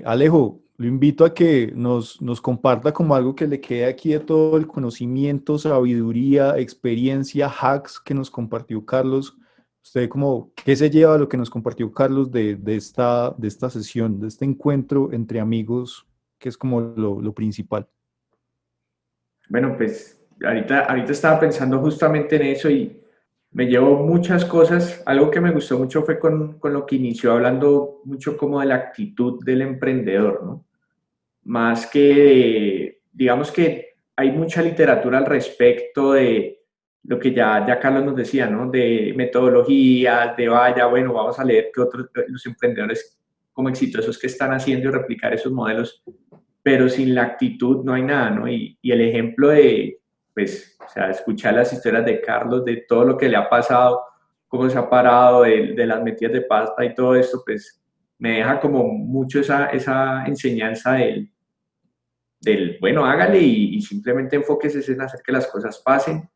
Alejo, lo invito a que nos comparta como algo que le quede aquí de todo el conocimiento, sabiduría, experiencia, hacks que nos compartió Carlos. Usted como, ¿qué se lleva de lo que nos compartió Carlos de esta sesión, de este encuentro entre amigos, que es como lo principal? Bueno, pues ahorita estaba pensando justamente en eso y me llevo muchas cosas. Algo que me gustó mucho fue con lo que inició hablando mucho como de la actitud del emprendedor, ¿no? Más que, digamos que hay mucha literatura al respecto de lo que ya Carlos nos decía, ¿no? De metodologías, de vaya, bueno, vamos a leer qué otros, los emprendedores como exitosos que están haciendo y replicar esos modelos, pero sin la actitud no hay nada, ¿no? Y el ejemplo de, pues, o sea, escuchar las historias de Carlos, de todo lo que le ha pasado, cómo se ha parado, de las metidas de pasta y todo esto, pues me deja como mucho esa enseñanza bueno, hágale y simplemente enfóquese en hacer que las cosas pasen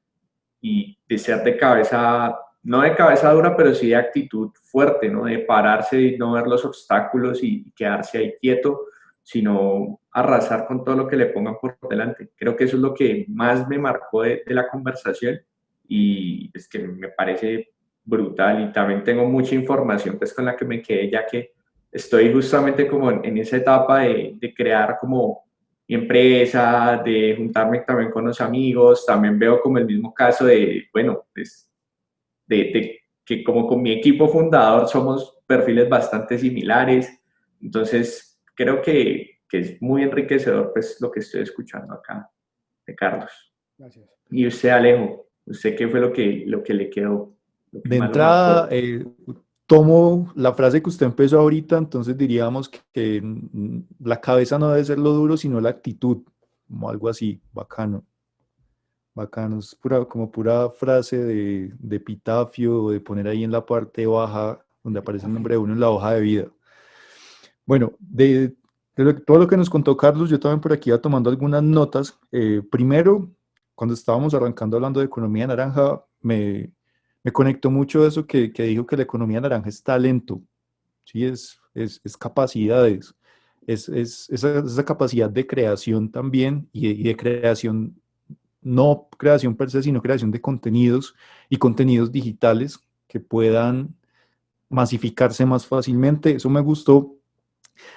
y de ser de cabeza, no de cabeza dura, pero sí de actitud fuerte, ¿no? De pararse y no ver los obstáculos y quedarse ahí quieto, sino arrasar con todo lo que le pongan por delante. Creo que eso es lo que más me marcó de la conversación y es que me parece brutal y también tengo mucha información pues con la que me quedé ya que estoy justamente como en esa etapa de crear como mi empresa, de juntarme también con los amigos, también veo como el mismo caso de, bueno, pues, de que como con mi equipo fundador somos perfiles bastante similares, entonces creo que es muy enriquecedor pues lo que estoy escuchando acá de Carlos. Gracias. Y usted, Alejo, ¿usted qué fue lo que le quedó, lo que De más lo entrada, marcó? tomo la frase que usted empezó ahorita, entonces diríamos que la cabeza no debe ser lo duro, sino la actitud, como algo así, bacano, bacano, es pura, como pura frase de epitafio, o de poner ahí en la parte baja, donde aparece el nombre de uno en la hoja de vida. Bueno, todo lo que nos contó Carlos, yo también por aquí iba tomando algunas notas. Primero, cuando estábamos arrancando hablando de economía naranja, me conectó mucho eso que dijo que la economía naranja es talento, ¿sí? Es capacidades, es esa capacidad de creación también y de creación, no creación per se, sino creación de contenidos y contenidos digitales que puedan masificarse más fácilmente. Eso me gustó.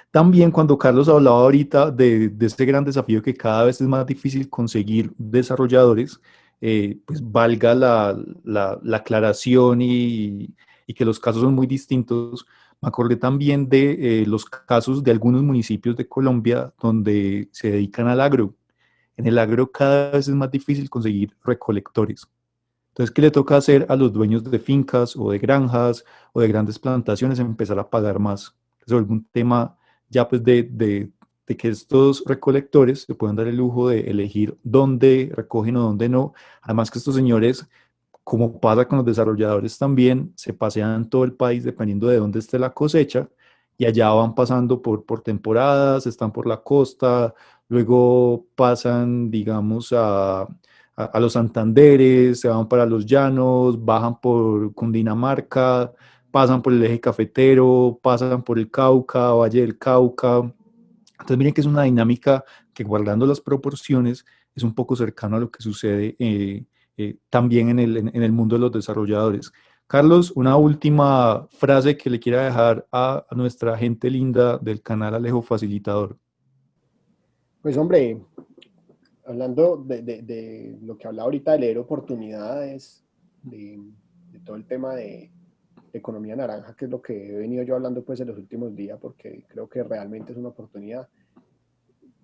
También cuando Carlos hablaba ahorita de este gran desafío que cada vez es más difícil conseguir desarrolladores, pues valga la aclaración y que los casos son muy distintos. Me acordé también de los casos de algunos municipios de Colombia donde se dedican al agro. En el agro cada vez es más difícil conseguir recolectores. Entonces, ¿qué le toca hacer a los dueños de fincas o de granjas o de grandes plantaciones? Empezar a pagar más. Se vuelve un tema ya pues de que estos recolectores se puedan dar el lujo de elegir dónde recogen o dónde no. Además que estos señores, como pasa con los desarrolladores también, se pasean todo el país dependiendo de dónde esté la cosecha y allá van pasando por temporadas, están por la costa, luego pasan, digamos, a los Santanderes, se van para los llanos, bajan por Cundinamarca, pasan por el eje cafetero, pasan por el Cauca, Valle del Cauca. Entonces miren que es una dinámica que guardando las proporciones es un poco cercano a lo que sucede también en el mundo de los desarrolladores. Carlos, una última frase que le quiera dejar a nuestra gente linda del canal Alejo Facilitador. Pues hombre, hablando de lo que hablaba ahorita de leer oportunidades, de todo el tema de economía naranja, que es lo que he venido yo hablando pues en los últimos días, porque creo que realmente es una oportunidad,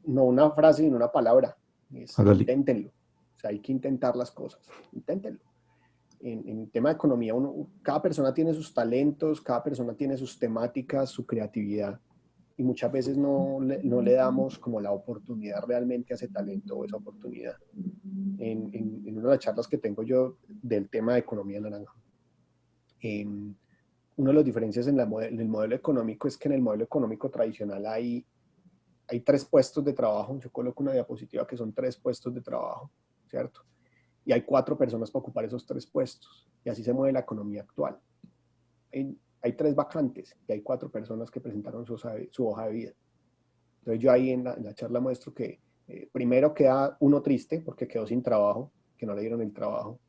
no una frase, sino una palabra, es Hágale. inténtenlo, o sea, hay que intentar las cosas, inténtenlo. En el tema de economía, cada persona tiene sus talentos, cada persona tiene sus temáticas, su creatividad, y muchas veces no le damos como la oportunidad realmente a ese talento o esa oportunidad. En una de las charlas que tengo yo del tema de economía naranja, una de las diferencias en el modelo económico es que en el modelo económico tradicional hay 3 puestos de trabajo. Yo coloco una diapositiva que son 3 puestos de trabajo, ¿cierto? Y hay 4 personas para ocupar esos 3 puestos. Y así se mueve la economía actual. Hay 3 vacantes y hay 4 personas que presentaron su hoja de vida. Entonces yo ahí en la charla muestro que primero queda uno triste porque quedó sin trabajo, que no le dieron el trabajo.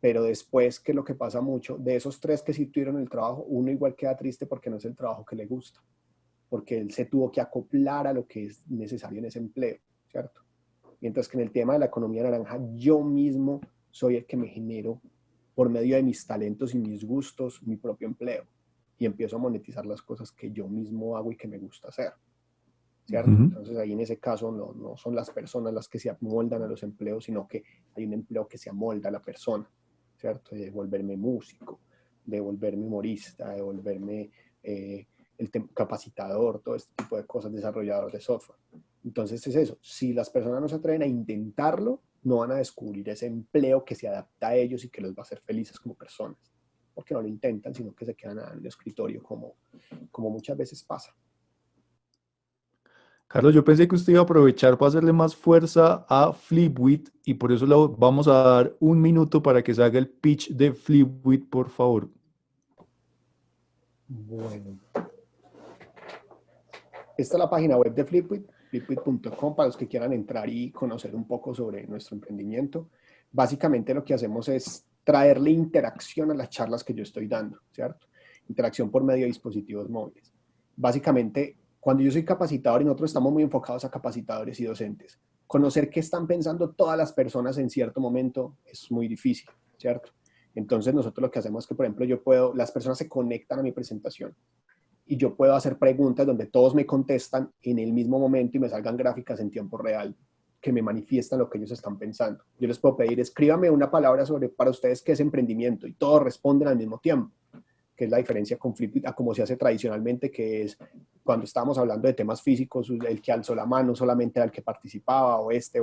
Pero después, que lo que pasa mucho, de esos 3 que sí tuvieron el trabajo, uno igual queda triste porque no es el trabajo que le gusta, porque él se tuvo que acoplar a lo que es necesario en ese empleo, ¿cierto? Mientras que en el tema de la economía naranja, yo mismo soy el que me genero, por medio de mis talentos y mis gustos, mi propio empleo. Y empiezo a monetizar las cosas que yo mismo hago y que me gusta hacer, ¿cierto? Entonces ahí en ese caso no son las personas las que se amoldan a los empleos, sino que hay un empleo que se amolda a la persona, ¿cierto? De volverme músico, de volverme humorista, de volverme capacitador, todo este tipo de cosas, desarrollador de software. Entonces es eso, si las personas no se atreven a intentarlo, no van a descubrir ese empleo que se adapta a ellos y que los va a hacer felices como personas, porque no lo intentan, sino que se quedan en el escritorio como muchas veces pasa. Carlos, yo pensé que usted iba a aprovechar para hacerle más fuerza a Flipwit y por eso le vamos a dar 1 minuto para que se haga el pitch de Flipwit, por favor. Bueno, esta es la página web de Flipwit, flipwit.com, para los que quieran entrar y conocer un poco sobre nuestro emprendimiento. Básicamente lo que hacemos es traerle interacción a las charlas que yo estoy dando, ¿cierto? Interacción por medio de dispositivos móviles. Básicamente, cuando yo soy capacitador y nosotros estamos muy enfocados a capacitadores y docentes, conocer qué están pensando todas las personas en cierto momento es muy difícil, ¿cierto? Entonces nosotros lo que hacemos es que, por ejemplo, las personas se conectan a mi presentación y yo puedo hacer preguntas donde todos me contestan en el mismo momento y me salgan gráficas en tiempo real que me manifiestan lo que ellos están pensando. Yo les puedo pedir, escríbame una palabra para ustedes qué es emprendimiento, y todos responden al mismo tiempo, que es la diferencia con Flipwit a como se hace tradicionalmente, que es cuando estábamos hablando de temas físicos, el que alzó la mano solamente era el que participaba, o este.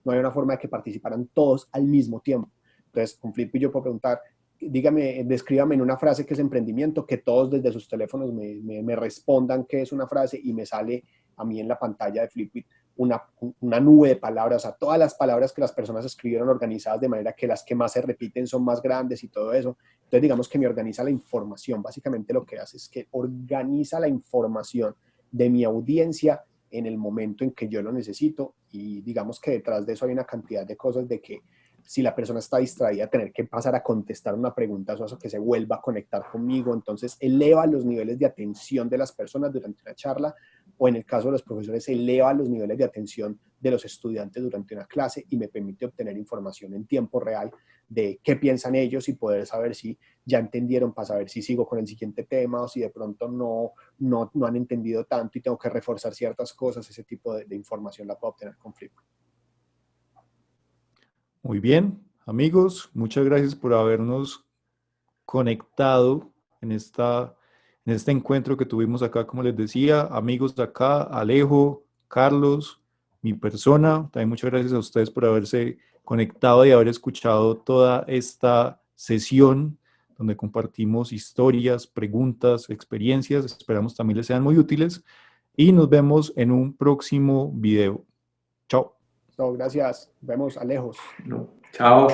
No hay una forma de que participaran todos al mismo tiempo. Entonces, con Flipwit yo puedo preguntar, descríbame en una frase qué es emprendimiento, que todos desde sus teléfonos me respondan qué es una frase, y me sale a mí en la pantalla de Flipwit una nube de palabras, o sea, todas las palabras que las personas escribieron organizadas de manera que las que más se repiten son más grandes y todo eso. Entonces, digamos que me organiza la información. Básicamente lo que hace es que organiza la información de mi audiencia en el momento en que yo lo necesito, y digamos que detrás de eso hay una cantidad de cosas de que si la persona está distraída, tener que pasar a contestar una pregunta, eso hace que se vuelva a conectar conmigo. Entonces eleva los niveles de atención de las personas durante una charla, o en el caso de los profesores, eleva los niveles de atención de los estudiantes durante una clase, y me permite obtener información en tiempo real de qué piensan ellos y poder saber si ya entendieron, para saber si sigo con el siguiente tema o si de pronto no han entendido tanto y tengo que reforzar ciertas cosas. Ese tipo de información la puedo obtener con Flipwit. Muy bien, amigos, muchas gracias por habernos conectado en este encuentro que tuvimos acá, como les decía, amigos de acá, Alejo, Carlos, mi persona. También muchas gracias a ustedes por haberse conectado y haber escuchado toda esta sesión donde compartimos historias, preguntas, experiencias. esperamos también les sean muy útiles y nos vemos en un próximo video. Chao. No, gracias. Vemos a lejos. No. Chao.